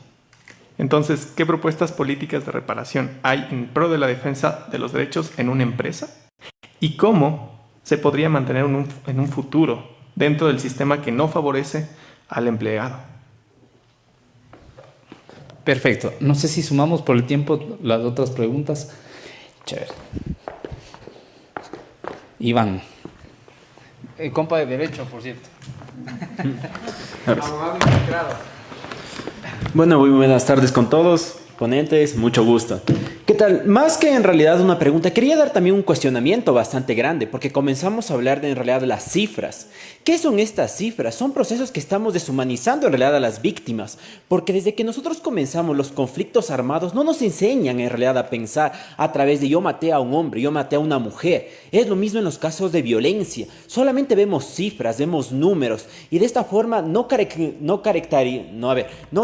I: Entonces, ¿qué propuestas políticas de reparación hay en pro de la defensa de los derechos en una empresa? ¿Y cómo se podría mantener en un futuro dentro del sistema que no favorece al empleado?
G: Perfecto. No sé si sumamos por el tiempo las otras preguntas. Chévere. Iván. Compa de Derecho, por cierto. Abogado integrado.
K: Bueno, muy buenas tardes con todos, ponentes, mucho gusto. ¿Qué tal? Más que en realidad una pregunta, quería dar también un cuestionamiento bastante grande, porque comenzamos a hablar en realidad de las cifras. ¿Qué son estas cifras? Son procesos que estamos deshumanizando en realidad a las víctimas, porque desde que nosotros comenzamos los conflictos armados no nos enseñan en realidad a pensar a través de yo maté a un hombre, yo maté a una mujer. Es lo mismo en los casos de violencia, solamente vemos cifras, vemos números, y de esta forma no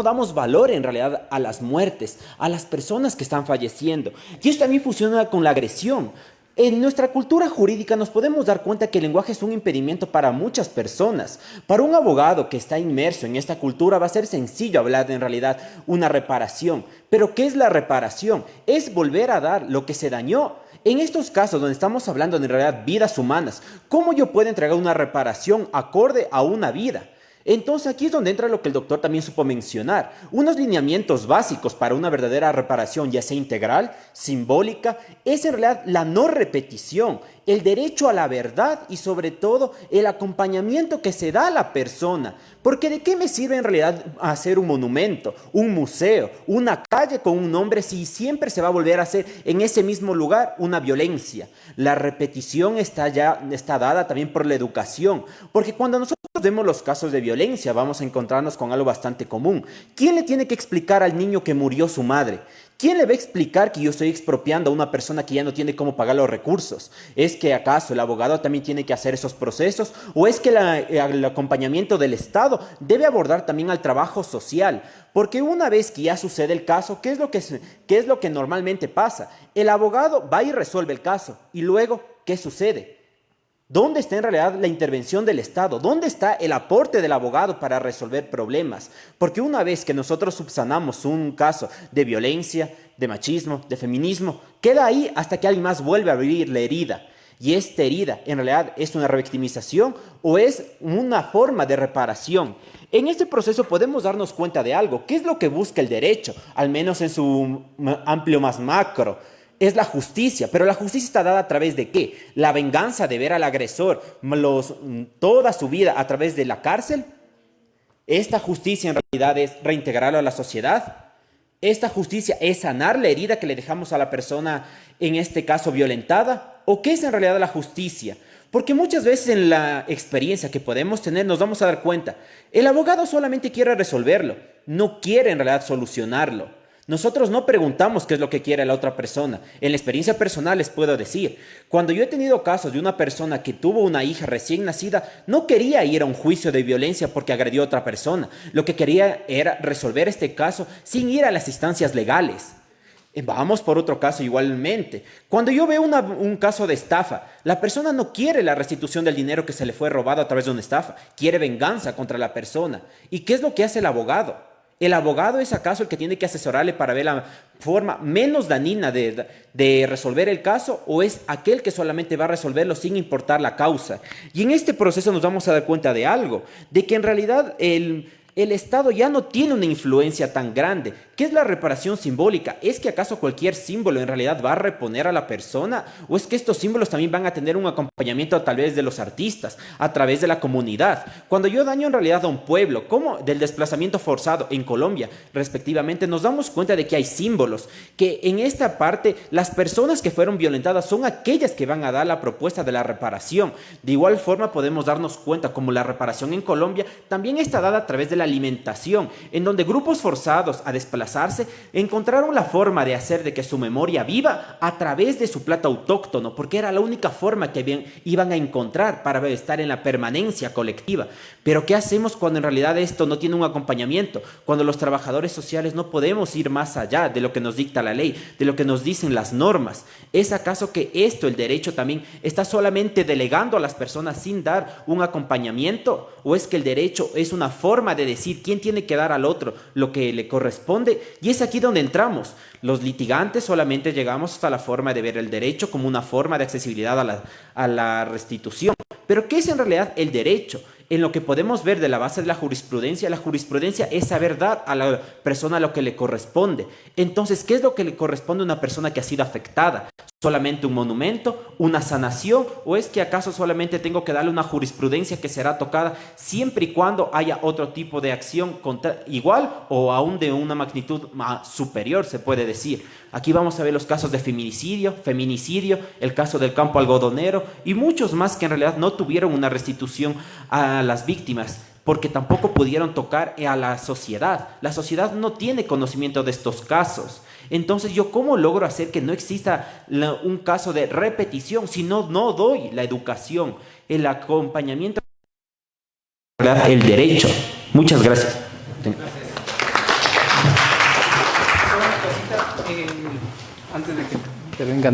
K: damos valor en realidad a las muertes, a las personas que están falleciendo. Y esto también funciona con la agresión. En nuestra cultura jurídica nos podemos dar cuenta que el lenguaje es un impedimento para muchas personas. Para un abogado que está inmerso en esta cultura va a ser sencillo hablar de en realidad una reparación. Pero ¿qué es la reparación? Es volver a dar lo que se dañó. En estos casos donde estamos hablando de en realidad vidas humanas, ¿cómo yo puedo entregar una reparación acorde a una vida? Entonces aquí es donde entra lo que el doctor también supo mencionar, unos lineamientos básicos para una verdadera reparación, ya sea integral, simbólica, es en realidad la no repetición, el derecho a la verdad y sobre todo el acompañamiento que se da a la persona. Porque ¿de qué me sirve en realidad hacer un monumento, un museo, una calle con un nombre si siempre se va a volver a hacer en ese mismo lugar una violencia? La repetición está dada también por la educación, porque cuando nosotros vemos los casos de violencia vamos a encontrarnos con algo bastante común. ¿Quién le tiene que explicar al niño que murió su madre? ¿Quién le va a explicar que yo estoy expropiando a una persona que ya no tiene cómo pagar los recursos? ¿Es que acaso el abogado también tiene que hacer esos procesos? ¿O es que el acompañamiento del Estado debe abordar también al trabajo social? Porque una vez que ya sucede el caso, ¿qué es lo que normalmente pasa? El abogado va y resuelve el caso. ¿Y luego qué sucede? ¿Dónde está en realidad la intervención del Estado? ¿Dónde está el aporte del abogado para resolver problemas? Porque una vez que nosotros subsanamos un caso de violencia, de machismo, de feminismo, queda ahí hasta que alguien más vuelve a abrir la herida. Y esta herida, ¿en realidad es una revictimización o es una forma de reparación? En este proceso podemos darnos cuenta de algo. ¿Qué es lo que busca el derecho? Al menos en su amplio más macro. Es la justicia, pero la justicia está dada a través de ¿qué? La venganza de ver al agresor toda su vida a través de la cárcel. Esta justicia en realidad es reintegrarlo a la sociedad. Esta justicia es sanar la herida que le dejamos a la persona, en este caso violentada. ¿O qué es en realidad la justicia? Porque muchas veces en la experiencia que podemos tener nos vamos a dar cuenta, el abogado solamente quiere resolverlo, no quiere en realidad solucionarlo. Nosotros no preguntamos qué es lo que quiere la otra persona. En la experiencia personal les puedo decir, cuando yo he tenido casos de una persona que tuvo una hija recién nacida, no quería ir a un juicio de violencia porque agredió a otra persona. Lo que quería era resolver este caso sin ir a las instancias legales. Vamos por otro caso igualmente. Cuando yo veo un caso de estafa, la persona no quiere la restitución del dinero que se le fue robado a través de una estafa, quiere venganza contra la persona. ¿Y qué es lo que hace el abogado? ¿El abogado es acaso el que tiene que asesorarle para ver la forma menos dañina de resolver el caso, o es aquel que solamente va a resolverlo sin importar la causa? Y en este proceso nos vamos a dar cuenta de algo, de que en realidad el Estado ya no tiene una influencia tan grande. ¿Qué es la reparación simbólica? ¿Es que acaso cualquier símbolo en realidad va a reponer a la persona? ¿O es que estos símbolos también van a tener un acompañamiento tal vez de los artistas, a través de la comunidad? Cuando yo daño en realidad a un pueblo, como del desplazamiento forzado en Colombia, respectivamente, nos damos cuenta de que hay símbolos, que en esta parte las personas que fueron violentadas son aquellas que van a dar la propuesta de la reparación. De igual forma podemos darnos cuenta como la reparación en Colombia también está dada a través de la alimentación, en donde grupos forzados a desplazarse encontraron la forma de hacer de que su memoria viva a través de su plato autóctono, porque era la única forma que iban a encontrar para estar en la permanencia colectiva. Pero ¿qué hacemos cuando en realidad esto no tiene un acompañamiento? Cuando los trabajadores sociales no podemos ir más allá de lo que nos dicta la ley, de lo que nos dicen las normas. ¿Es acaso que esto, el derecho también, está solamente delegando a las personas sin dar un acompañamiento? ¿O es que el derecho es una forma de decir quién tiene que dar al otro lo que le corresponde? Y es aquí donde entramos. Los litigantes solamente llegamos hasta la forma de ver el derecho como una forma de accesibilidad a la restitución. Pero ¿qué es en realidad el derecho? En lo que podemos ver de la base de la jurisprudencia es saber dar a la persona lo que le corresponde. Entonces, ¿qué es lo que le corresponde a una persona que ha sido afectada? ¿Solamente un monumento, una sanación, o es que acaso solamente tengo que darle una jurisprudencia que será tocada siempre y cuando haya otro tipo de acción igual o aún de una magnitud superior, se puede decir? Aquí vamos a ver los casos de feminicidio, el caso del campo algodonero y muchos más que en realidad no tuvieron una restitución a las víctimas, porque tampoco pudieron tocar a la sociedad. La sociedad no tiene conocimiento de estos casos. Entonces, ¿yo cómo logro hacer que no exista un caso de repetición si no doy la educación, el acompañamiento, el derecho? Muchas gracias.
G: Antes de que te venga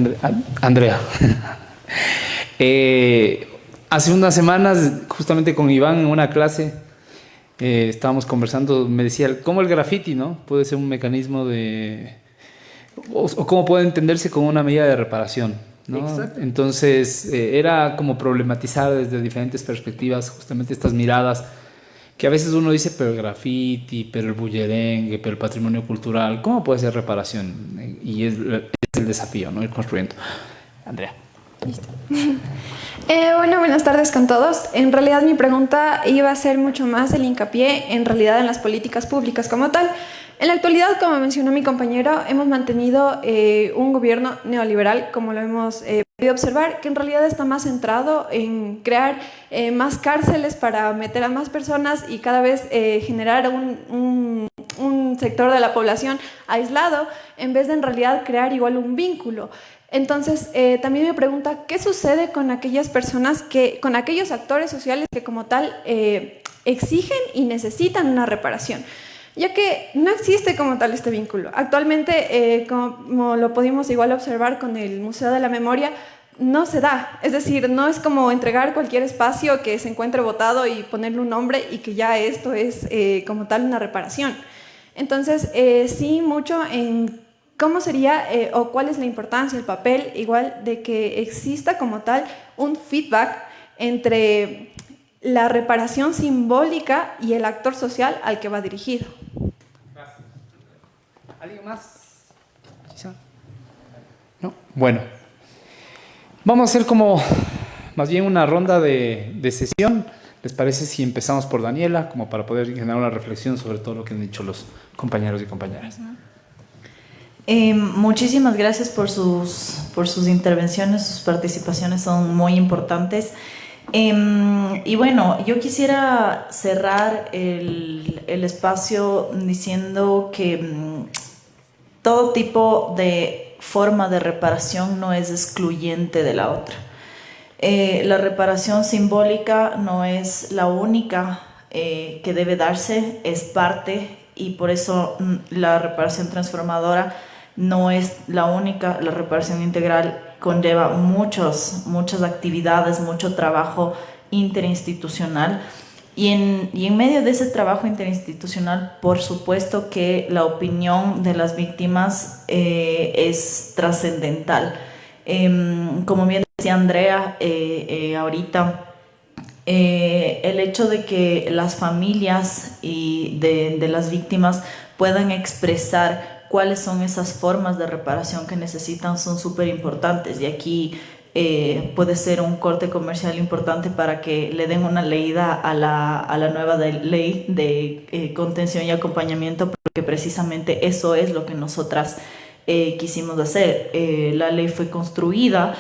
G: Andrea. Hace unas semanas, justamente con Iván en una clase, estábamos conversando, me decía, ¿cómo el graffiti, no? Puede ser un mecanismo o cómo puede entenderse como una medida de reparación, ¿no? Exacto. Entonces, era como problematizar desde diferentes perspectivas justamente estas miradas que a veces uno dice, pero el graffiti, pero el bullerengue, pero el patrimonio cultural, ¿cómo puede ser reparación? Y es el desafío, ¿no? Ir construyendo. Andrea.
L: Listo. Bueno, buenas tardes con todos. En realidad mi pregunta iba a ser mucho más el hincapié en realidad en las políticas públicas como tal. En la actualidad, como mencionó mi compañero, hemos mantenido un gobierno neoliberal, como lo hemos podido observar, que en realidad está más centrado en crear más cárceles para meter a más personas y cada vez generar un sector de la población aislado, en vez de en realidad crear igual un vínculo. Entonces, también me pregunta, ¿qué sucede con aquellas personas, con aquellos actores sociales que como tal exigen y necesitan una reparación? Ya que no existe como tal este vínculo. Actualmente, como lo pudimos igual observar con el Museo de la Memoria, no se da. Es decir, no es como entregar cualquier espacio que se encuentre botado y ponerle un nombre y que ya esto es como tal una reparación. Entonces, sí, mucho en ¿cómo sería o cuál es la importancia, el papel, igual de que exista como tal un feedback entre la reparación simbólica y el actor social al que va dirigido?
G: Gracias. ¿Alguien más? ¿Quizá? ¿No? Bueno, vamos a hacer como más bien una ronda de sesión. ¿Les parece si empezamos por Daniela, como para poder generar una reflexión sobre todo lo que han dicho los compañeros y compañeras?
H: Muchísimas gracias por sus intervenciones, sus participaciones son muy importantes. Y bueno, yo quisiera cerrar el espacio diciendo que todo tipo de forma de reparación no es excluyente de la otra. La reparación simbólica no es la única que debe darse, es parte, y por eso la reparación transformadora no es la única. La reparación integral conlleva muchas actividades, mucho trabajo interinstitucional, y en medio de ese trabajo interinstitucional, por supuesto que la opinión de las víctimas es trascendental. Como bien decía Andrea ahorita, el hecho de que las familias y de las víctimas puedan expresar cuáles son esas formas de reparación que necesitan son súper importantes, y aquí puede ser un corte comercial importante para que le den una leída a la nueva ley de contención y acompañamiento, porque precisamente eso es lo que nosotras quisimos hacer. La ley fue construida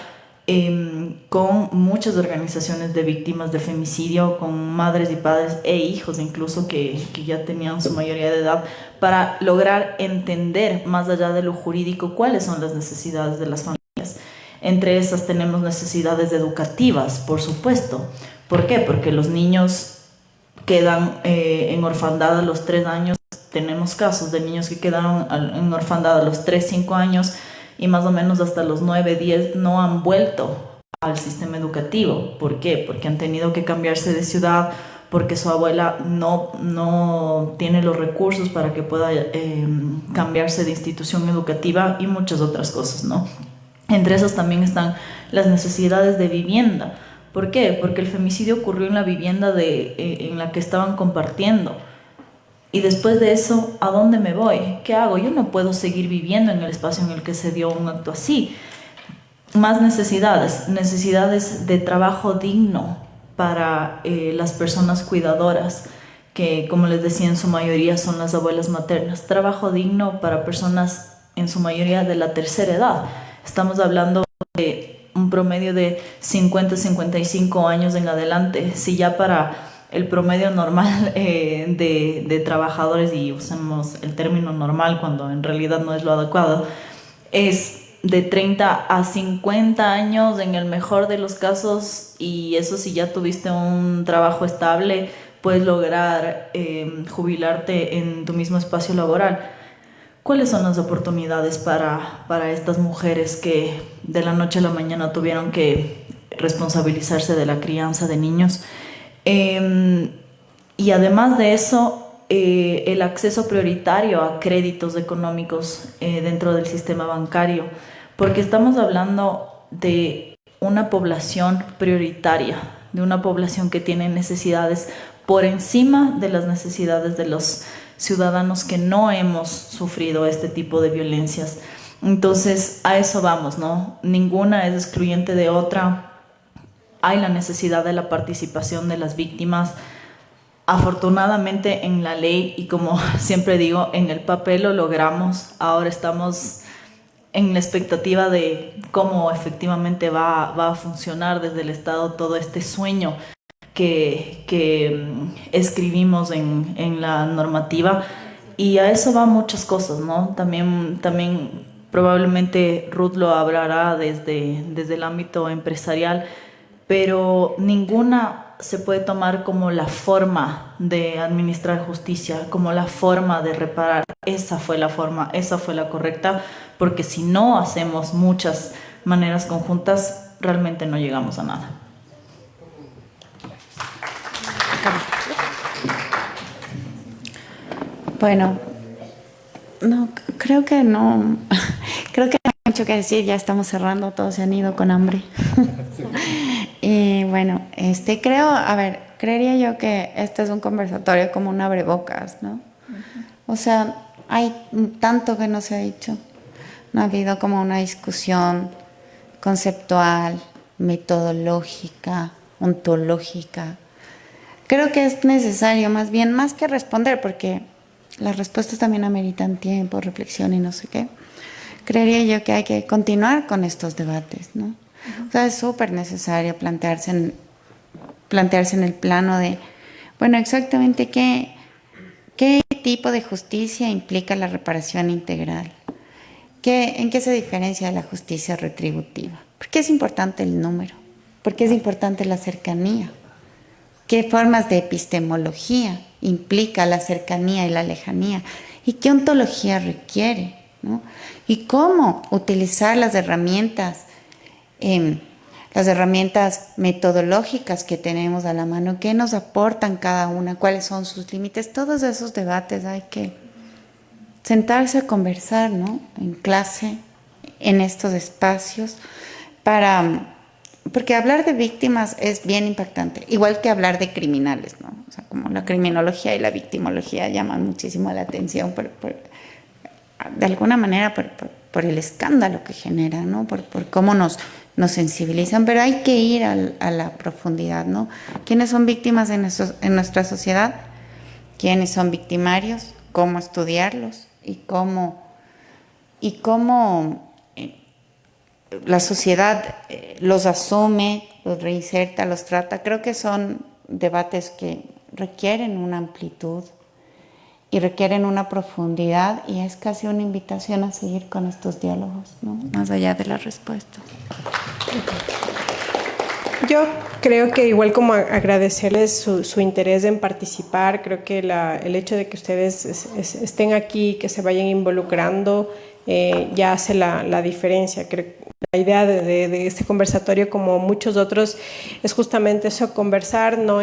H: con muchas organizaciones de víctimas de femicidio, con madres y padres e hijos incluso que ya tenían su mayoría de edad, para lograr entender más allá de lo jurídico cuáles son las necesidades de las familias. Entre esas tenemos necesidades educativas, por supuesto. ¿Por qué? Porque los niños quedan en orfandad a los 3 años. Tenemos casos de niños que quedaron en orfandad a los 3, 5 años y más o menos hasta los 9, 10 no han vuelto al sistema educativo. ¿Por qué? Porque han tenido que cambiarse de ciudad, porque su abuela no tiene los recursos para que pueda cambiarse de institución educativa y muchas otras cosas, ¿no? Entre esas también están las necesidades de vivienda. ¿Por qué? Porque el femicidio ocurrió en la vivienda en la que estaban compartiendo. Y después de eso, ¿a dónde me voy? ¿Qué hago? Yo no puedo seguir viviendo en el espacio en el que se dio un acto así. Más necesidades de trabajo digno para las personas cuidadoras, que como les decía en su mayoría son las abuelas maternas. Trabajo digno para personas en su mayoría de la tercera edad. Estamos hablando de un promedio de 50, 55 años en adelante. Si ya para el promedio normal de trabajadores, y usamos el término normal cuando en realidad no es lo adecuado, es de 30 a 50 años en el mejor de los casos, y eso si ya tuviste un trabajo estable, puedes lograr jubilarte en tu mismo espacio laboral. ¿Cuáles son las oportunidades para estas mujeres que de la noche a la mañana tuvieron que responsabilizarse de la crianza de niños? Y además de eso, el acceso prioritario a créditos económicos dentro del sistema bancario, porque estamos hablando de una población prioritaria, de una población que tiene necesidades por encima de las necesidades de los ciudadanos que no hemos sufrido este tipo de violencias. Entonces, a eso vamos, ¿no? Ninguna es excluyente de otra. Hay la necesidad de la participación de las víctimas. Afortunadamente en la ley, y como siempre digo, en el papel lo logramos. Ahora estamos en la expectativa de cómo efectivamente va a funcionar desde el Estado todo este sueño que escribimos en la normativa, y a eso van muchas cosas, ¿no? También probablemente Ruth lo hablará desde el ámbito empresarial, pero ninguna se puede tomar como la forma de administrar justicia, como la forma de reparar. Esa fue la forma, esa fue la correcta, porque si no hacemos muchas maneras conjuntas, realmente no llegamos a nada.
E: Bueno, no, creo que no. Creo que no hay mucho que decir, ya estamos cerrando, todos se han ido con hambre. Y bueno, creería yo que este es un conversatorio como un abrebocas, ¿no? O sea, hay tanto que no se ha dicho. No ha habido como una discusión conceptual, metodológica, ontológica. Creo que es necesario, más bien, más que responder, porque las respuestas también ameritan tiempo, reflexión y no sé qué. Creería yo que hay que continuar con estos debates, ¿no? O sea, es súper necesario plantearse en el plano de, bueno, exactamente qué tipo de justicia implica la reparación integral. ¿En qué se diferencia de la justicia retributiva? ¿Por qué es importante el número? ¿Por qué es importante la cercanía? ¿Qué formas de epistemología implica la cercanía y la lejanía? ¿Y qué ontología requiere? ¿No? ¿Y cómo utilizar las herramientas metodológicas que tenemos a la mano? ¿Qué nos aportan cada una? ¿Cuáles son sus límites? Todos esos debates hay que sentarse a conversar, ¿no? En clase, en estos espacios, porque hablar de víctimas es bien impactante, igual que hablar de criminales, ¿no? O sea, como la criminología y la victimología llaman muchísimo la atención de alguna manera por el escándalo que generan, ¿no? Por cómo nos sensibilizan, pero hay que ir a la profundidad, ¿no? ¿Quiénes son víctimas en nuestra sociedad? ¿Quiénes son victimarios? ¿Cómo estudiarlos? Y cómo la sociedad los asume, los reinserta, los trata. Creo que son debates que requieren una amplitud y requieren una profundidad, y es casi una invitación a seguir con estos diálogos, ¿no? Más allá de la respuesta.
D: Yo creo que igual como agradecerles su interés en participar, creo que el hecho de que ustedes estén aquí, que se vayan involucrando, ya hace la diferencia. Creo que la idea de este conversatorio, como muchos otros, es justamente eso, conversar, no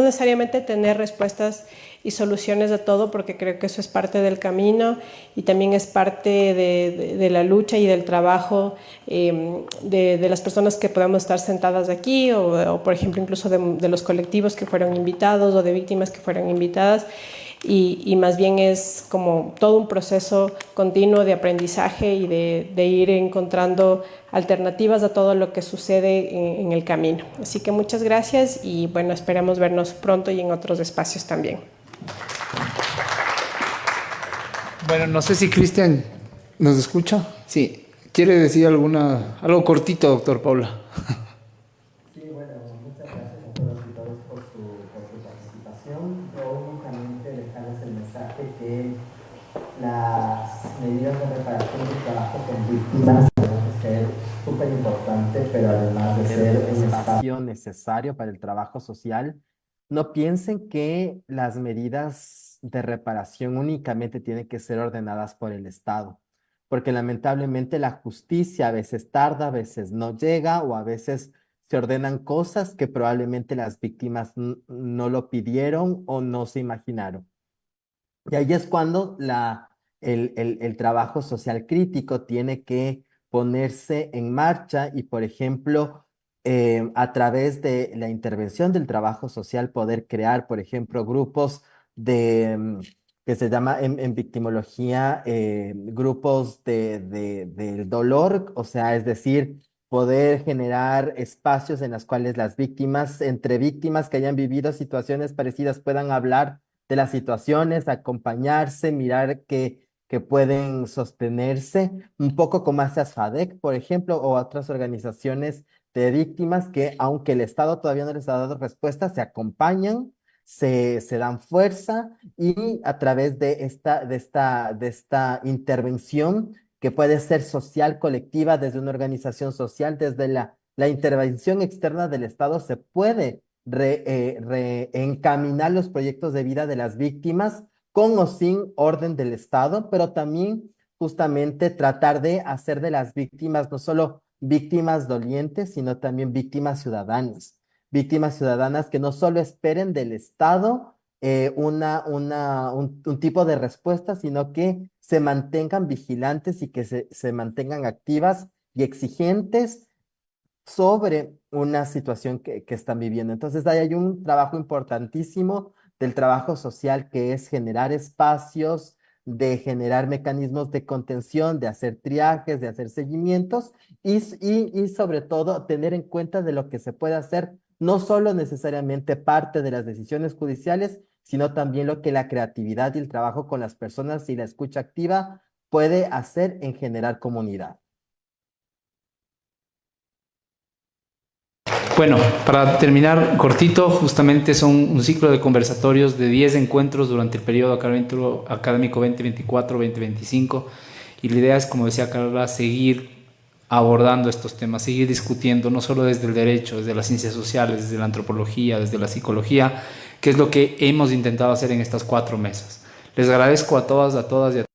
D: necesariamente tener respuestas y soluciones a todo, porque creo que eso es parte del camino y también es parte de la lucha y del trabajo de las personas que podemos estar sentadas aquí o por ejemplo, incluso de los colectivos que fueron invitados o de víctimas que fueron invitadas. Y más bien es como todo un proceso continuo de aprendizaje y de ir encontrando alternativas a todo lo que sucede en el camino. Así que muchas gracias y bueno, esperamos vernos pronto y en otros espacios también.
G: Bueno, no sé si Cristian nos escucha. Sí. ¿Quiere decir algo cortito, doctor Paula?
F: Sí, bueno, muchas gracias a todos y todas por su participación. Yo únicamente dejarles el mensaje que las medidas de reparación y trabajo con víctimas deben ser súper importantes, pero además de ser un espacio necesario para el trabajo social, no piensen que las medidas de reparación únicamente tienen que ser ordenadas por el Estado, porque lamentablemente la justicia a veces tarda, a veces no llega o a veces se ordenan cosas que probablemente las víctimas no lo pidieron o no se imaginaron. Y ahí es cuando el trabajo social crítico tiene que ponerse en marcha y, por ejemplo, a través de la intervención del trabajo social poder crear, por ejemplo, grupos que se llama en victimología, grupos del dolor, o sea, es decir, poder generar espacios en los cuales las víctimas, entre víctimas que hayan vivido situaciones parecidas, puedan hablar de las situaciones, acompañarse, mirar que pueden sostenerse, un poco como hace ASFADEC, por ejemplo, o otras organizaciones de víctimas que, aunque el Estado todavía no les ha dado respuesta, se acompañan, se dan fuerza y a través de esta intervención que puede ser social, colectiva, desde una organización social, desde la intervención externa del Estado, se puede reencaminar los proyectos de vida de las víctimas con o sin orden del Estado, pero también justamente tratar de hacer de las víctimas no solo víctimas dolientes, sino también víctimas ciudadanas que no solo esperen del Estado un tipo de respuesta, sino que se mantengan vigilantes y que se mantengan activas y exigentes sobre una situación que están viviendo. Entonces, ahí hay un trabajo importantísimo del trabajo social, que es generar espacios, de generar mecanismos de contención, de hacer triajes, de hacer seguimientos y sobre todo tener en cuenta de lo que se puede hacer, no solo necesariamente parte de las decisiones judiciales, sino también lo que la creatividad y el trabajo con las personas y la escucha activa puede hacer en generar comunidad.
G: Bueno, para terminar cortito, justamente son un ciclo de conversatorios de 10 encuentros durante el periodo académico 2024-2025 y la idea es, como decía Carla, seguir abordando estos temas, seguir discutiendo no solo desde el derecho, desde las ciencias sociales, desde la antropología, desde la psicología, que es lo que hemos intentado hacer en estas 4 mesas. Les agradezco a todas y a